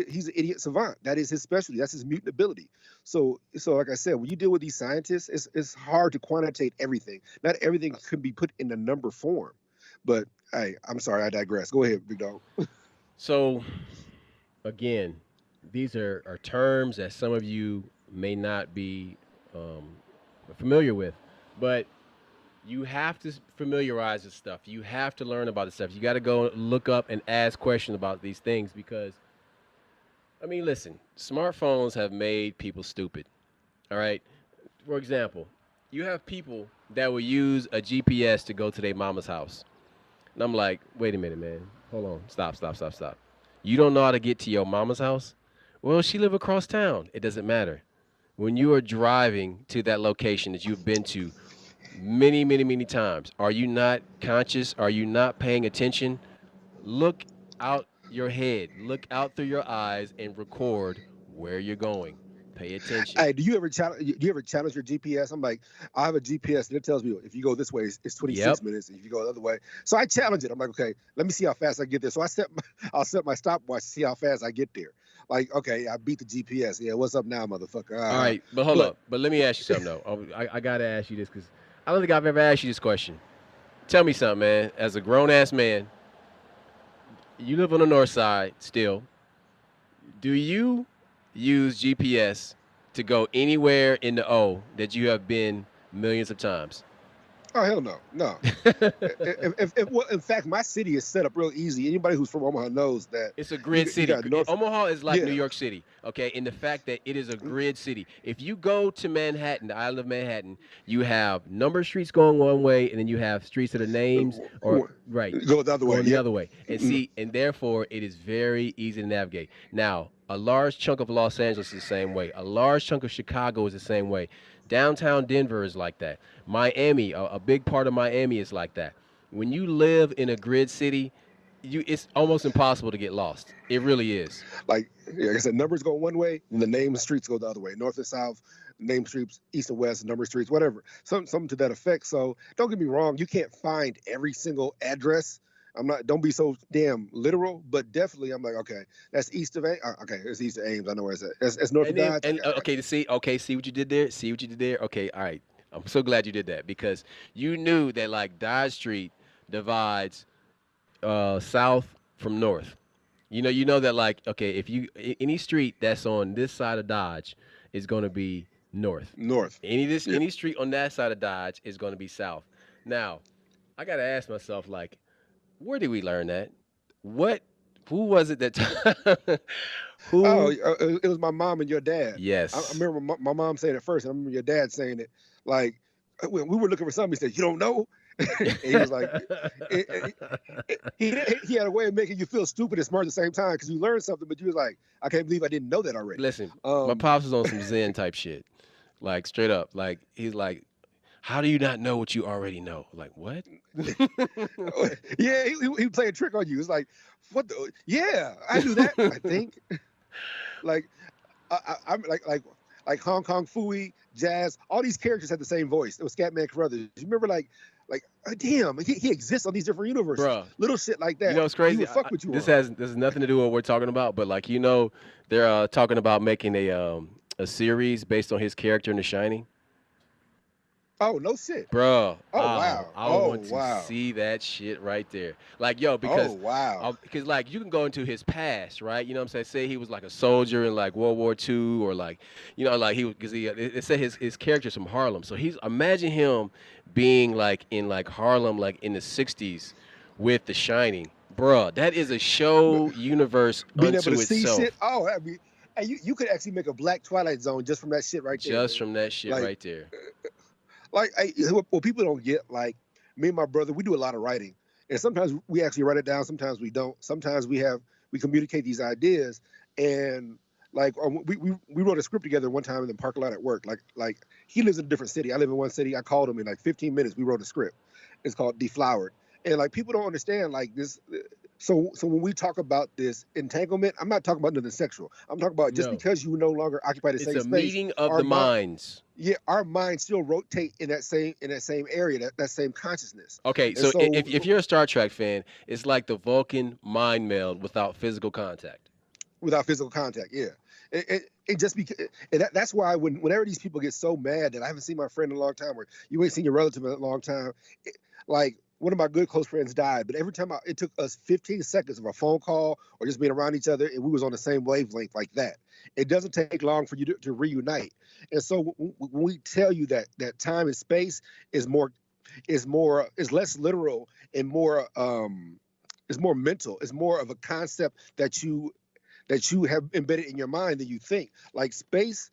S2: he's an idiot savant. That is his specialty. That's his mutant ability. So like I said, when you deal with these scientists, it's hard to quantitate everything. Not everything can be put in a number form. But hey, I'm sorry, I digress. Go ahead, big dog.
S1: So again, these are terms that some of you may not be um, familiar with, but you have to familiarize with stuff. You have to learn about the stuff. You got to go look up and ask questions about these things because, I mean, listen, smartphones have made people stupid. All right. For example, you have people that will use a GPS to go to their mama's house. And I'm like, wait a minute, man. Hold on. Stop, stop, stop, stop. You don't know how to get to your mama's house? Well, she live across town. It doesn't matter. When you are driving to that location that you've been to many, many, many times, are you not conscious? Are you not paying attention? Look out your head. Look out through your eyes and record where you're going. Pay attention.
S2: Hey, do you ever challenge your GPS? I'm like, I have a GPS and it tells me if you go this way, it's 26
S1: Yep.
S2: minutes, and if you go the other way, so I challenge it. I'm like, okay, let me see how fast I get there. So I'll set my stopwatch to see how fast I get there. Like, okay, I beat the GPS. Yeah, what's up now, motherfucker?
S1: All right, but hold up. But let me ask you something though. I gotta ask you this because I don't think I've ever asked you this question. Tell me something, man. As a grown ass man, you live on the north side still. Do you use GPS to go anywhere in the O that you have been millions of times?
S2: Oh hell no, no. Well, in fact, my city is set up real easy. Anybody who's from Omaha knows that
S1: It's a grid
S2: you
S1: city.
S2: got north.
S1: Omaha is like New
S2: Yeah,
S1: York City, okay? In the fact that it is a grid city. If you go to Manhattan, the island of Manhattan, you have number streets going one way, and then you have streets that are names or right
S2: go the other way.
S1: going the
S2: Yep.
S1: other way. And see, and therefore it is very easy to navigate. Now, a large chunk of Los Angeles is the same way. A large chunk of Chicago is the same way. Downtown Denver is like that. Miami, a big part of Miami is like that. When you live in a grid city, it's almost impossible to get lost. It really is.
S2: Like I said, numbers go one way, and the name streets go the other way. North and south, name streets, east and west, number streets, whatever. Something to that effect. So don't get me wrong, you can't find every single address. I'm not. Don't be so damn literal, but definitely, I'm like, okay, that's east of Ames. Okay, it's east of Ames. I know where it's at. That's north
S1: And
S2: of
S1: then,
S2: Dodge.
S1: and okay, to see, okay, see what you did there. See what you did there. Okay, all right. I'm so glad you did that because you knew that like Dodge Street divides south from north. You know that like okay, if any street that's on this side of Dodge is going to be north.
S2: North. Yeah.
S1: Any street on that side of Dodge is going to be south. Now, I got to ask myself like where did we learn that? What who was it that
S2: Oh,
S1: who
S2: it was my mom and your dad. I
S1: yes.
S2: remember my mom saying it first, and I remember your dad saying it. Like when we were looking for something, he said, "You don't know." And he was like, he had a way of making you feel stupid and smart at the same time because you learned something, but you was like, I can't believe I didn't know that already.
S1: Listen, my
S2: Um,
S1: pops was on some Zen type shit. Like straight up. Like he's like, how do you not know what you already know? Like what?
S2: yeah, he played a trick on you. It's like, what the? Yeah, I knew that. I think like I'm like Hong Kong Fooey, Jazz. All these characters had the same voice. It was Scatman Crothers. You remember like oh, damn, he exists on these different universes.
S1: Bruh.
S2: Little shit like
S1: You
S2: that.
S1: know it's
S2: He
S1: crazy.
S2: would fuck with you
S1: This
S2: on.
S1: has nothing to do with what we're talking about, but like they're talking about making a series based on his character in The Shining.
S2: Oh no shit.
S1: Bro,
S2: Oh wow.
S1: I
S2: Oh
S1: want to
S2: wow.
S1: see that shit right there. Like, yo,
S2: Oh wow.
S1: because like you can go into his past, right? You know what I'm saying? Say he was like a soldier in like World War II, or like, like he because it said his character's from Harlem, so he's imagine him being like in like Harlem, like in the '60s, with The Shining, bruh. That is a show universe
S2: Being able
S1: unto
S2: to see
S1: itself,
S2: shit. Oh, that'd be. And you could actually make a Black Twilight Zone just from that shit right there,
S1: just
S2: man.
S1: from that shit
S2: Like
S1: right there.
S2: what people don't get, like me and my brother, we do a lot of writing, and sometimes we actually write it down, sometimes we don't. Sometimes we communicate these ideas, and Like we wrote a script together one time in the parking lot at work. Like he lives in a different city. I live in one city. I called him in like 15 minutes. We wrote a script. It's called Deflowered. And like people don't understand like this. So when we talk about this entanglement, I'm not talking about nothing sexual. I'm talking about just
S1: No,
S2: because you no longer occupy the
S1: it's
S2: same
S1: a
S2: space,
S1: meeting of
S2: our
S1: the
S2: mind,
S1: minds.
S2: yeah, our minds still rotate in that same area, that same consciousness.
S1: Okay,
S2: And
S1: so
S2: so
S1: if you're a Star Trek fan, it's like the Vulcan mind meld without physical contact.
S2: without physical contact, yeah. It just because, and that's why whenever these people get so mad that I haven't seen my friend in a long time, or you ain't seen your relative in a long time, like one of my good close friends died, but every time it took us 15 seconds of a phone call or just being around each other, and we was on the same wavelength like that. It doesn't take long for you to reunite. And so when we tell you that time and space is is less literal and more is more mental, it's more of a concept that you have embedded in your mind than you think. Like space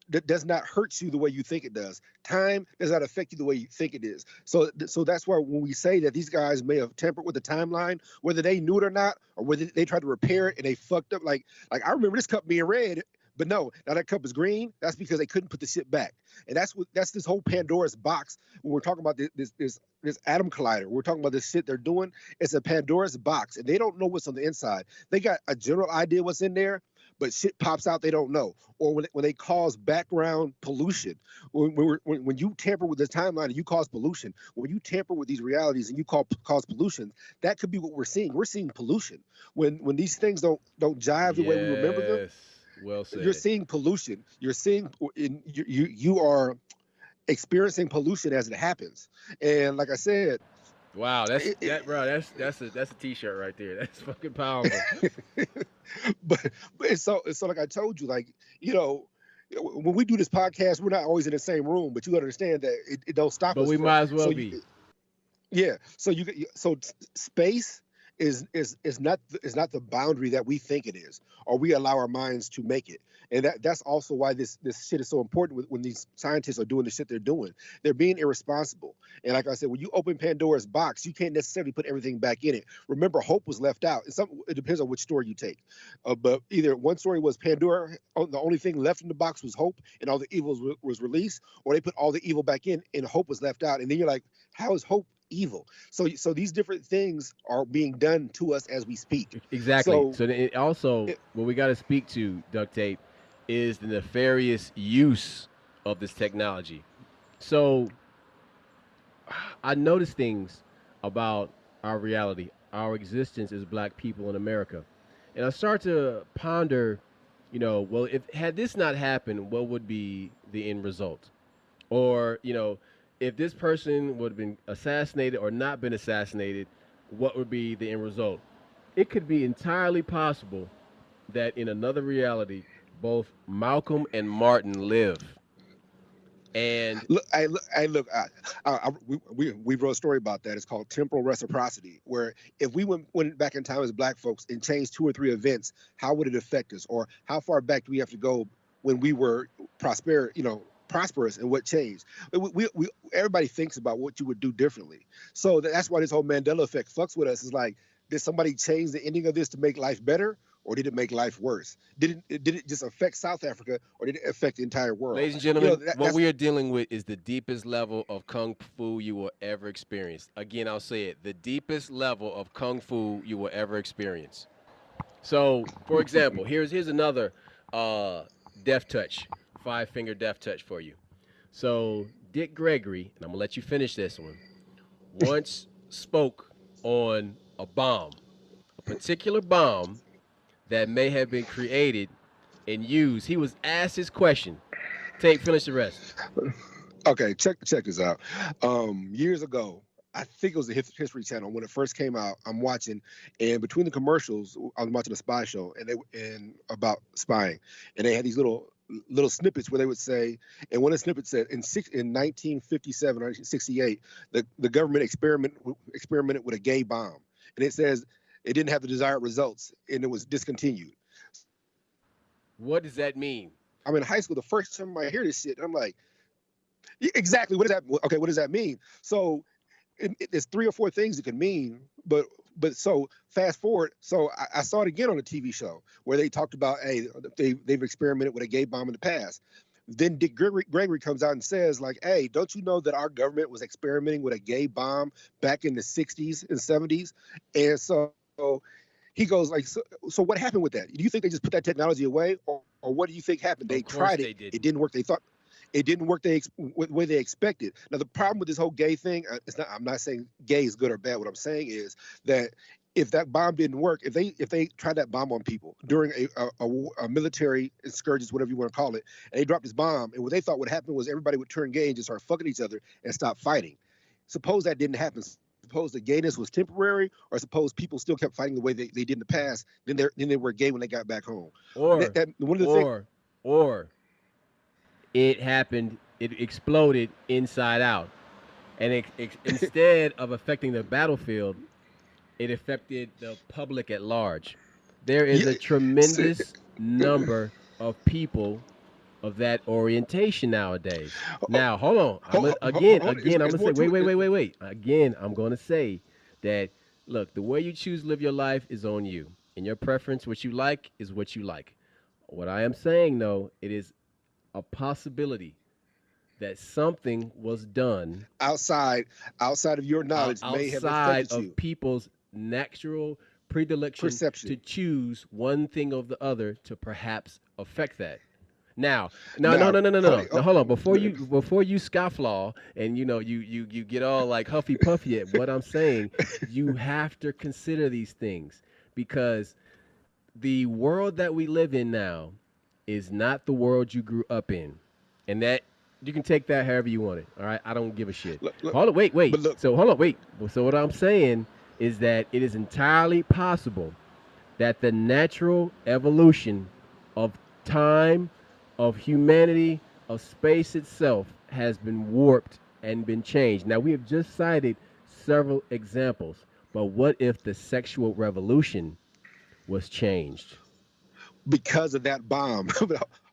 S2: that does not hurt you the way you think it does. Time does not affect you the way you think it is. So that's why when we say that these guys may have tampered with the timeline, whether they knew it or not, or whether they tried to repair it and they fucked up. Like I remember this cup being red, but no, now that cup is green. That's because they couldn't put the shit back. And that's this whole Pandora's box. When we're talking about this atom collider, we're talking about this shit they're doing. It's a Pandora's box, and they don't know what's on the inside. They got a general idea what's in there, but shit pops out they don't know. Or when they cause background pollution, when you tamper with the timeline and you cause pollution, when you tamper with these realities and you cause pollution, that could be what we're seeing. We're seeing pollution when these things don't jive the way we remember them.
S1: Yes, well
S2: You're
S1: said.
S2: seeing pollution. You're seeing you are experiencing pollution as it happens. And like I said,
S1: Wow, that's
S2: it,
S1: that, bro. That's a T-shirt right there. That's fucking powerful.
S2: but it's so like I told you, like, you know, when we do this podcast, we're not always in the same room, but you understand that it don't stop
S1: But
S2: us
S1: we
S2: from.
S1: might as
S2: So
S1: well be.
S2: yeah, so space is not the boundary that we think it is, or we allow our minds to make it. And that's also why this shit is so important when these scientists are doing the shit they're doing. They're being irresponsible. And like I said, when you open Pandora's box, you can't necessarily put everything back in it. Remember, hope was left out. It depends on which story you take. But either one story was Pandora, the only thing left in the box was hope, and all the evil was released, or they put all the evil back in, and hope was left out. And then you're like, how is hope evil? So these different things are being done to us as we speak.
S1: Exactly.
S2: So
S1: So then it also,
S2: it,
S1: what we got to speak to, duct tape, is the nefarious use of this technology. So I notice things about our reality, our existence as black people in America. And I start to ponder, well, if had this not happened, what would be the end result? Or, if this person would have been assassinated or not been assassinated, what would be the end result? It could be entirely possible that in another reality, both Malcolm and Martin live. And
S2: we wrote a story about that. It's called temporal reciprocity, where if we went back in time as black folks and changed two or three events, how would it affect us? Or how far back do we have to go when we were prosperous, and what changed? Everybody thinks about what you would do differently. So that's why this whole Mandela effect fucks with us. Is like, did somebody change the ending of this to make life better? Or did it make life worse? Did it just affect South Africa, or did it affect the entire world?
S1: ladies and
S2: You know,
S1: gentlemen,
S2: that,
S1: what
S2: that's
S1: we are dealing with is the deepest level of kung fu you will ever experience. Again, I'll say it, the deepest level of kung fu you will ever experience. So, for example, here's another uh, death touch, five-finger death touch for you. So, Dick Gregory, and I'm gonna let you finish this one, once spoke on a bomb, a particular bomb that may have been created and used. He was asked his question. Tape, finish the rest.
S2: Okay, check this out. Years ago, I think it was the History Channel when it first came out. I'm watching, and between the commercials, I was watching a spy show, and about spying, and they had these little snippets where they would say, and one of the snippets said in 1957 or 1968, the government experimented with a gay bomb, and it says it didn't have the desired results, and it was discontinued.
S1: What does that mean?
S2: I'm in high school. The first time I hear this shit, I'm like, exactly. What does that? Okay, what does that mean? So there's three or four things it could mean, but so fast forward. So I saw it again on a TV show where they talked about, hey, they've experimented with a gay bomb in the past. Then Dick Gregory comes out and says, like, hey, don't you know that our government was experimenting with a gay bomb back in the 60s and 70s? And so he goes like, so what happened with that? Do you think they just put that technology away, or what do you think happened? They
S1: Of course
S2: tried it,
S1: they didn't.
S2: it didn't work. They thought it didn't work the way they expected. Now the problem with this whole gay thing, it's not. I'm not saying gay is good or bad. What I'm saying is that if that bomb didn't work, if they tried that bomb on people during a military excursions, whatever you want to call it, and they dropped this bomb, and what they thought would happen was everybody would turn gay and just start fucking each other and stop fighting. Suppose that didn't happen. Suppose the gayness was temporary, or suppose people still kept fighting the way they did in the past. Then they were gay when they got back home.
S1: Or
S2: One of the things.
S1: or it happened. It exploded inside out, and instead of affecting the battlefield, it affected the public at large. There is
S2: Yeah,
S1: a tremendous number of people of that orientation nowadays. Now, hold on. I'm gonna say, wait. Again, I'm gonna say that look, the way you choose to live your life is on you, and your preference, what you like, is what you like. What I am saying, though, it is a possibility that something was done
S2: outside outside of your knowledge may have
S1: outside
S2: affected
S1: of
S2: you
S1: people's natural predilection to
S2: perception.
S1: choose one thing or the other to perhaps affect that. Now, no, no,
S2: Now,
S1: no, no, no,
S2: hold
S1: no.
S2: it.
S1: Now, hold on. Before you scofflaw and you get all like huffy puffy at what I'm saying, you have to consider these things because the world that we live in now is not the world you grew up in, and that you can take that however you want it. All right, I don't give a shit.
S2: Look,
S1: Hold on, wait.
S2: but look,
S1: So hold on, wait. So what I'm saying is that it is entirely possible that the natural evolution of time, of humanity, of space itself has been warped and been changed. Now, we have just cited several examples, but what if the sexual revolution was changed?
S2: because of that bomb.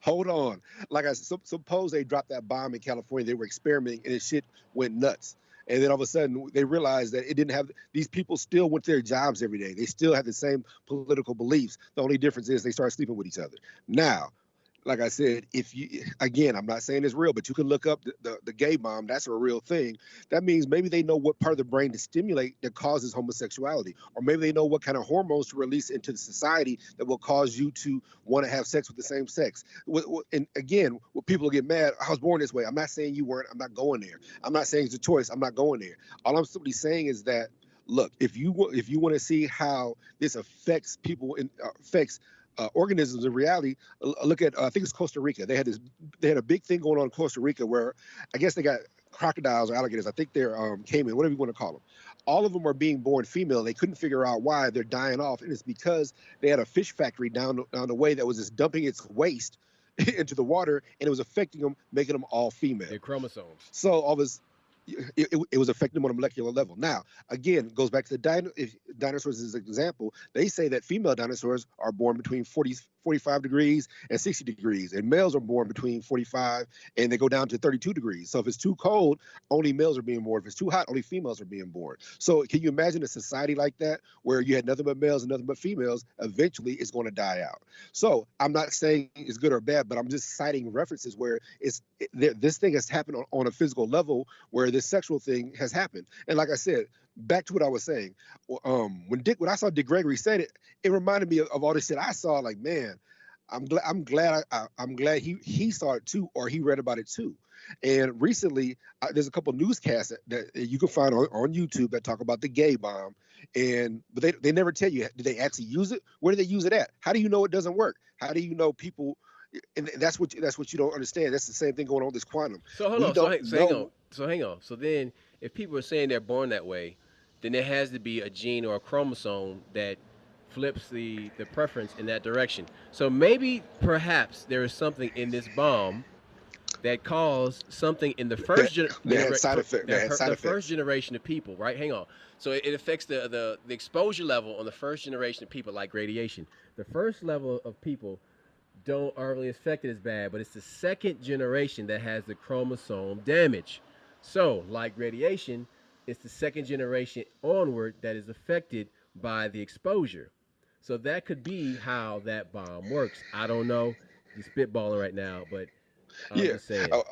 S2: Hold on. Like suppose they dropped that bomb in California. They were experimenting, and the shit went nuts. And then all of a sudden, they realized that it didn't have. These people still went to their jobs every day. They still had the same political beliefs. The only difference is they started sleeping with each other. Now, like I said, if you again, I'm not saying it's real, but you can look up the gay bomb. That's a real thing. That means maybe they know what part of the brain to stimulate that causes homosexuality, or maybe they know what kind of hormones to release into the society that will cause you to want to have sex with the same sex. And again, what people get mad, I was born this way. I'm not saying you weren't. I'm not going there. I'm not saying it's a choice. I'm not going there. All I'm simply saying is that look, if you want to see how this affects people and affects organisms in reality. Look at I think it's Costa Rica. They had a big thing going on in Costa Rica where I guess they got crocodiles or alligators. I think they're caiman, whatever you want to call them. All of them are being born female. They couldn't figure out why they're dying off, and it's because they had a fish factory down the way that was just dumping its waste into the water, and it was affecting them, making them all female.
S1: Their chromosomes.
S2: So all this it was affecting them on a molecular level. Now, again, goes back to the dinosaurs as an example. They say that female dinosaurs are born between 45 degrees and 60 degrees, and males are born between 45 and they go down to 32 degrees. So if it's too cold, only males are being born. If it's too hot, only females are being born. So can you imagine a society like that where you had nothing but males and nothing but females? Eventually, it's going to die out. So I'm not saying it's good or bad, but I'm just citing references where this thing has happened on a physical level where this sexual thing has happened. And like I said, back to what I was saying, when I saw Dick Gregory said it, it reminded me of all this shit I saw. Like, man, I'm glad he saw it too, or he read about it too. And recently, there's a couple newscasts that you can find on YouTube that talk about the gay bomb, but they never tell you, did they actually use it? Where do they use it at? How do you know it doesn't work? How do you know people? And that's what you don't understand. That's the same thing going on with this quantum.
S1: So hold
S2: We
S1: on. So,
S2: don't
S1: so hang
S2: know.
S1: on. So hang on. So then, if people are saying they're born that way, then there has to be a gene or a chromosome that flips the preference in that direction. So maybe, perhaps, there is something in this bomb that caused something in the
S2: That
S1: first
S2: that had side effect. That had side
S1: the first
S2: effects.
S1: generation of people. Right? Hang on. So it affects the exposure level on the first generation of people, like radiation. The first level of people don't aren't really affected as bad, but it's the second generation that has the chromosome damage. So, like radiation, it's the second generation onward that is affected by the exposure. So that could be how that bomb works. I don't know. You're spitballing right now, but I'm
S2: Yeah,
S1: just saying.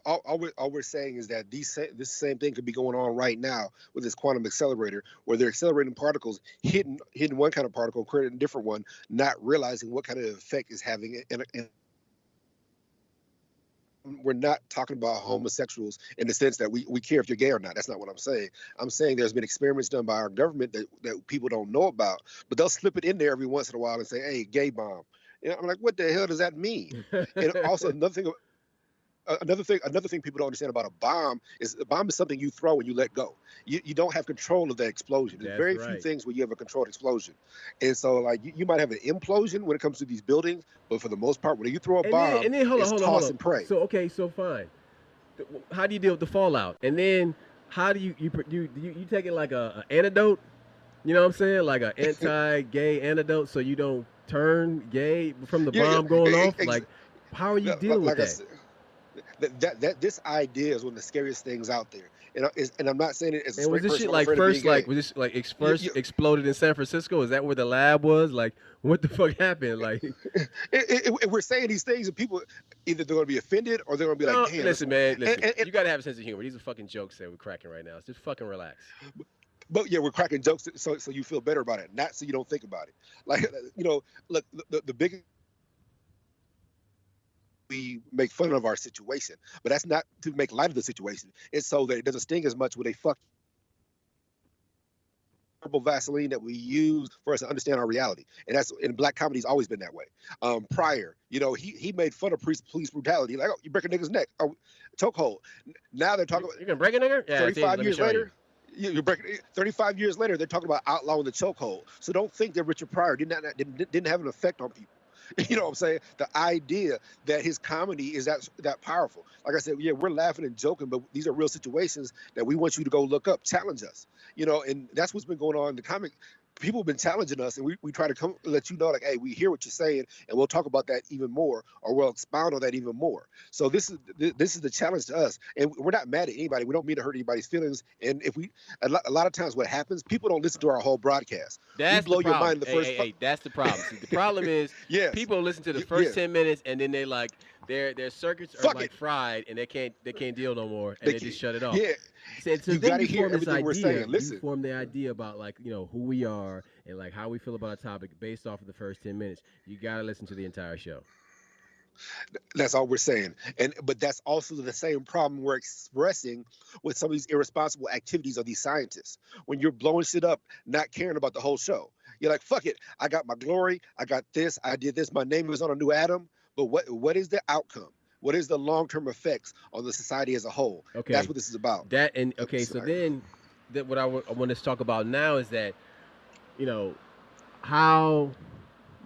S2: all we're saying is that this same thing could be going on right now with this quantum accelerator, where they're accelerating particles, hitting one kind of particle, creating a different one, not realizing what kind of effect is having it. And we're not talking about homosexuals in the sense that we care if you're gay or not. That's not what I'm saying. I'm saying there's been experiments done by our government that people don't know about, but they'll slip it in there every once in a while and say, "Hey, gay bomb." And I'm like, what the hell does that mean? And also another thing people don't understand about a bomb is something you throw and you let go. You don't have control of the explosion. There's
S1: That's
S2: very few
S1: right.
S2: things where you have a controlled explosion. And so like you might have an implosion when it comes to these buildings, but for the most part when you throw a bomb,
S1: And then hold on,
S2: it's
S1: hold on, hold
S2: toss
S1: on.
S2: and pray.
S1: So okay, so fine. How do you deal with the fallout? And then how do you take it like a antidote? You know what I'm saying? Like an anti-gay antidote, so you don't turn gay from the
S2: Yeah, yeah.
S1: bomb going
S2: e-
S1: off.
S2: ex-
S1: Like, how are you dealing with
S2: like I
S1: that?
S2: said, that this idea is one of the scariest things out there. And I'm not saying it as a
S1: And was
S2: straight
S1: this
S2: person.
S1: shit
S2: I'm
S1: like
S2: afraid of being
S1: first like
S2: gay.
S1: was this like
S2: You,
S1: first
S2: you,
S1: exploded in San Francisco? Is that where the lab was? Like, what the fuck happened? Like,
S2: we're saying these things, and people either they're going to be offended or they're going to be like,
S1: no,
S2: "Damn,
S1: listen, man, listen.
S2: and
S1: You gotta have a sense of humor. These are fucking jokes that we're cracking right now. So just fucking relax.
S2: but yeah, we're cracking jokes so you feel better about it, not so you don't think about it. Like look, the biggest we make fun of our situation, but that's not to make light of the situation. It's so that it doesn't sting as much with a fuck Vaseline that we use for us to understand our reality. And that's in black comedy's always been that way. Prior, he made fun of police brutality, like, oh, you break a nigga's neck, oh, chokehold. Now they're talking about
S1: You gonna break a nigga? Yeah, see,
S2: 35
S1: let me
S2: years
S1: show you.
S2: later. You break 35 years later, they're talking about outlawing the chokehold. So don't think that Richard Pryor didn't have an effect on people. You know what I'm saying? The idea that his comedy is that powerful. Like I said, yeah, we're laughing and joking, but these are real situations that we want you to go look up, challenge us. And that's what's been going on in the comic. People have been challenging us, and we try to come let you know, like, hey, we hear what you're saying, and we'll talk about that even more, or we'll expound on that even more. So this is the challenge to us, and we're not mad at anybody. We don't mean to hurt anybody's feelings. And if we a lot of times what happens, people don't listen to our whole broadcast. We
S1: That's the
S2: blow your
S1: problem.
S2: mind the
S1: Hey,
S2: first.
S1: hey, hey, that's the problem. See, the problem is
S2: Yes,
S1: people listen to the
S2: yeah,
S1: first 10 minutes and then they like their circuits are
S2: fuck it.
S1: like fried and they can't deal no more and
S2: They
S1: they just
S2: can't,
S1: shut it off.
S2: yeah,
S1: So
S2: you
S1: then
S2: got to
S1: you
S2: hear
S1: form this
S2: everything we're
S1: idea.
S2: saying.
S1: You
S2: Listen,
S1: form the idea about like who we are and like how we feel about a topic based off of the first 10 minutes. You gotta listen to the entire show.
S2: that's all we're saying. But that's also the same problem we're expressing with some of these irresponsible activities of these scientists. When you're blowing shit up, not caring about the whole show, you're like, fuck it. I got my glory. I got this. I did this. My name was on a new atom. But what is the outcome? What is the long-term effects on the society as a whole? That's
S1: Okay,
S2: what this is about.
S1: that and okay. So
S2: Sorry.
S1: then that what I want to talk about now is that you know how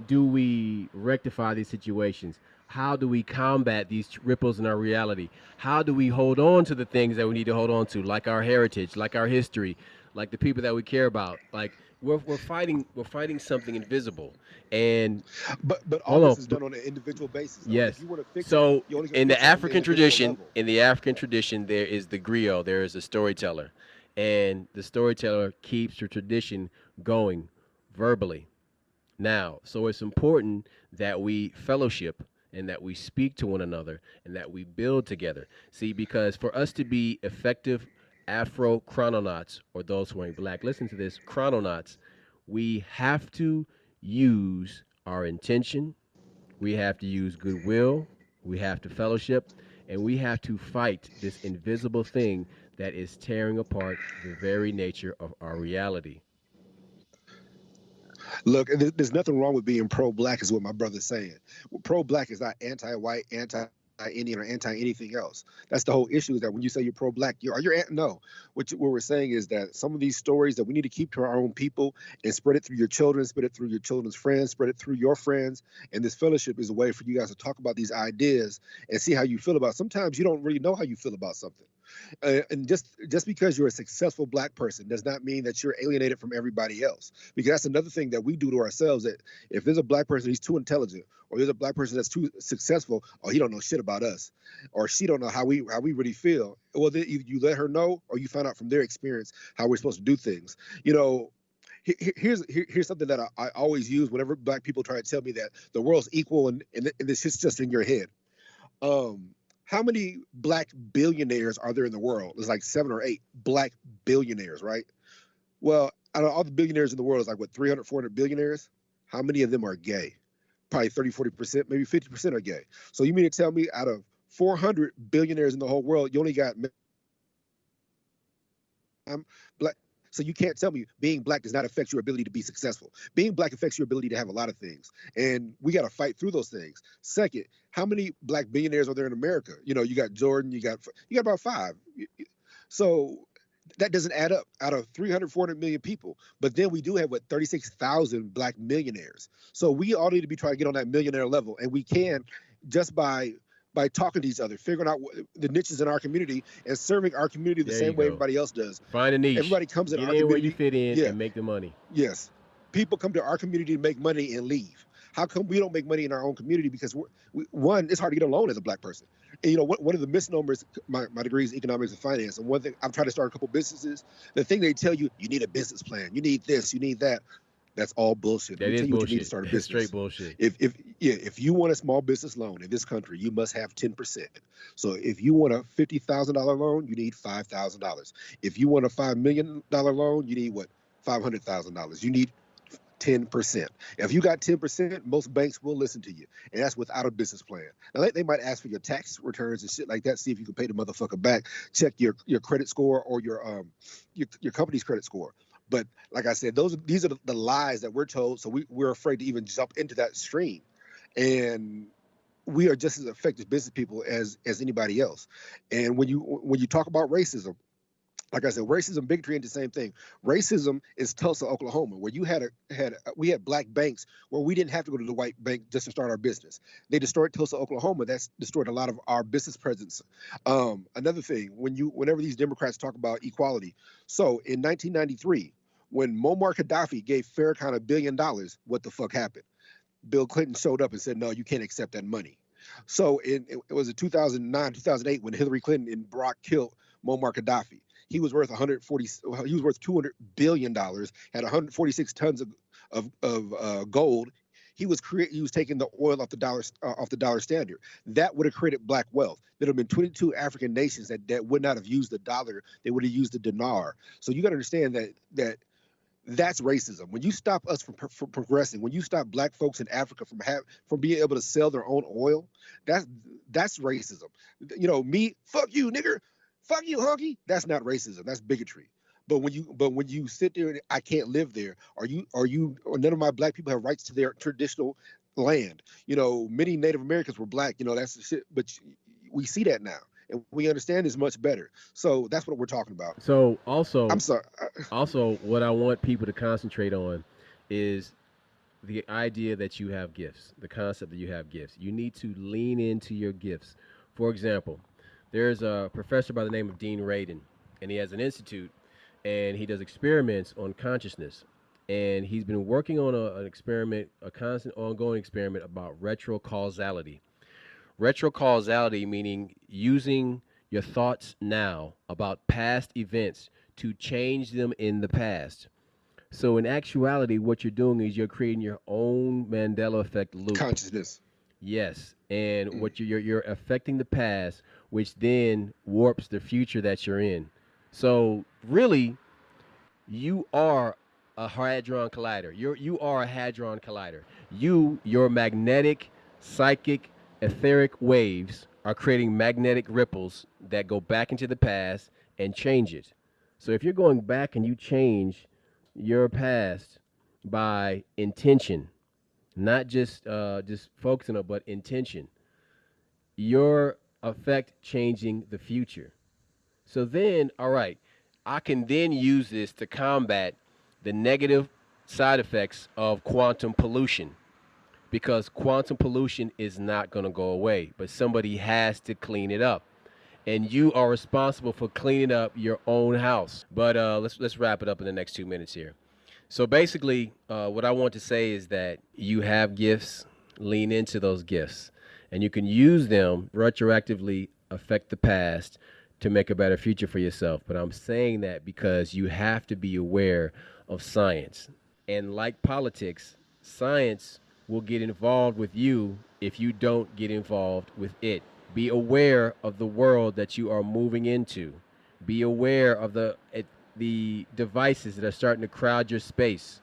S1: do we rectify these situations? How do we combat these ripples in our reality? How do we hold on to the things that we need to hold on to, like our heritage, like our history, like the people that we care about? Like we're fighting something invisible. And
S2: But all
S1: hold
S2: this
S1: on,
S2: is done on an individual basis, though. If
S1: yes.
S2: you want to fix it,
S1: So
S2: you only can
S1: in the
S2: fix it on the
S1: African
S2: individual
S1: tradition,
S2: level.
S1: there is the griot, there is a storyteller, and the storyteller keeps the tradition going verbally. Now, so it's important that we fellowship and that we speak to one another and that we build together. See, because for us to be effective Afro chrononauts, or those who ain't black, listen to this chrononauts, we have to use our intention, we have to use goodwill, we have to fellowship, and we have to fight this invisible thing that is tearing apart the very nature of our reality.
S2: Look, there's nothing wrong with being pro-black, is what my brother's saying. Pro-black is not anti-white, anti-Indian, or anti-anything else. That's the whole issue. Is that when you say you're pro-black, no. What we're saying is that some of these stories that we need to keep to our own people and spread it through your children, spread it through your children's friends, spread it through your friends. And this fellowship is a way for you guys to talk about these ideas and see how you feel about it. Sometimes you don't really know how you feel about something. And just because you're a successful black person does not mean that you're alienated from everybody else. Because that's another thing that we do to ourselves. That if there's a black person who's too intelligent, or there's a black person that's too successful, or he don't know shit about us, or she don't know how we really feel. Well, then either you let her know, or you find out from their experience how we're supposed to do things. You know, here's something that I always use whenever black people try to tell me that the world's equal and this is just in your head. How many black billionaires are there in the world? There's like 7 or 8 black billionaires, right? Well, out of all the billionaires in the world, it's like what, 300, 400 billionaires? How many of them are gay? Probably 30, 40%, maybe 50% are gay. So you mean to tell me out of 400 billionaires in the whole world, you only got black? So you can't tell me being black does not affect your ability to be successful. Being black affects your ability to have a lot of things. And we got to fight through those things. Second, how many black billionaires are there in America? You know, you got Jordan, you got about 5. So that doesn't add up out of 300, 400 million people. But then we do have, what, 36,000 black millionaires. So we all need to be trying to get on that millionaire level. And we can just by talking to each other, figuring out the niches in our community and serving our community the same way everybody else does.
S1: Find a niche.
S2: Everybody comes in
S1: Get
S2: our
S1: in
S2: community
S1: where you fit in and make the money.
S2: Yes. People come to our community to make money and leave. How come we don't make money in our own community? Because one, it's hard to get a loan as a black person. And you know, one of the misnomers, my degree is economics and finance. And one thing, I'm trying to start a couple businesses. The thing they tell you need a business plan. You need this, you need that. That's all bullshit.
S1: That is bullshit.
S2: You need to start a business.
S1: Straight bullshit.
S2: If you want a small business loan in this country, you must have 10%. So if you want a $50,000 loan, you need $5,000. If you want a $5 million loan, you need what? $500,000. You need 10%. If you got 10%, most banks will listen to you, and that's without a business plan. Now they might ask for your tax returns and shit like that, see if you can pay the motherfucker back, check your credit score or your company's credit score. But like I said, these are the lies that we're told, so we're afraid to even jump into that stream. And we are just as effective business people as anybody else. And when you talk about racism, like I said, racism, bigotry ain't the same thing. Racism is Tulsa, Oklahoma, where we had black banks where we didn't have to go to the white bank just to start our business. They destroyed Tulsa, Oklahoma. That's destroyed a lot of our business presence. Another thing, whenever these Democrats talk about equality, so in 1993, when Muammar Gaddafi gave Farrakhan $1 billion, what the fuck happened? Bill Clinton showed up and said, no, you can't accept that money. So it was in 2009, 2008 when Hillary Clinton and Barack killed Muammar Gaddafi. He was worth $200 billion, had 146 tons of gold. He was taking the oil off the dollar standard. That would have created black wealth. There would have been 22 African nations that would not have used the dollar. They would have used the dinar. So you got to understand that's racism. When you stop us from progressing, when you stop black folks in Africa from being able to sell their own oil, that's racism. You know, me, fuck you, nigger, fuck you, honky. That's not racism. That's bigotry. But when you sit there and I can't live there, or none of my black people have rights to their traditional land. You know, many Native Americans were black. You know, that's the shit. But we see that now. And we understand this much better. So that's what we're talking about.
S1: So also,
S2: I'm sorry.
S1: Also, what I want people to concentrate on is the idea that you have gifts, the concept that you have gifts. You need to lean into your gifts. For example, there's a professor by the name of Dean Radin, and he has an institute, and he does experiments on consciousness. And he's been working on an experiment, a constant ongoing experiment about retrocausality. Retrocausality meaning using your thoughts now about past events to change them in the past. So in actuality, what you're doing is you're creating your own Mandela Effect loop.
S2: Consciousness.
S1: Yes, and what you're affecting the past, which then warps the future that you're in. So really, you are a hadron collider. You are a hadron collider. Your magnetic, psychic, etheric waves are creating magnetic ripples that go back into the past and change it. So if you're going back and you change your past by intention, not just focusing on, but intention, your effect changing the future. So then, all right, I can then use this to combat the negative side effects of quantum pollution, because quantum pollution is not going to go away, but somebody has to clean it up. and you are responsible for cleaning up your own house. But let's wrap it up in the next 2 minutes here. So basically, what I want to say is that you have gifts, lean into those gifts, and you can use them retroactively affect the past to make a better future for yourself. But I'm saying that because you have to be aware of science. And like politics, science will get involved with you if you don't get involved with it. Be aware of the world that you are moving into. Be aware of the devices that are starting to crowd your space.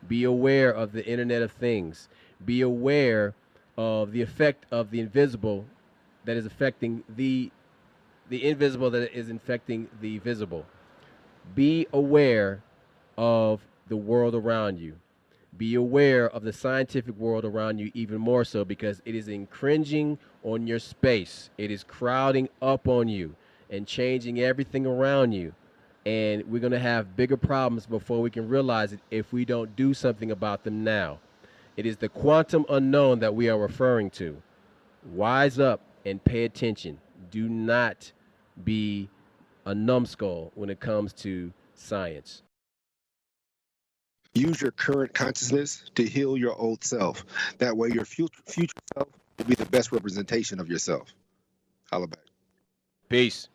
S1: Be aware of the Internet of Things. Be aware of the effect of the invisible that is affecting the invisible that is infecting the visible. Be aware of the world around you. Be aware of the scientific world around you even more so because it is encroaching on your space. It is crowding up on you and changing everything around you. And we're going to have bigger problems before we can realize it if we don't do something about them now. It is the quantum unknown that we are referring to. Wise up and pay attention. Do not be a numbskull when it comes to science.
S2: Use your current consciousness to heal your old self. That way, your future self will be the best representation of yourself. Holla back.
S1: Peace.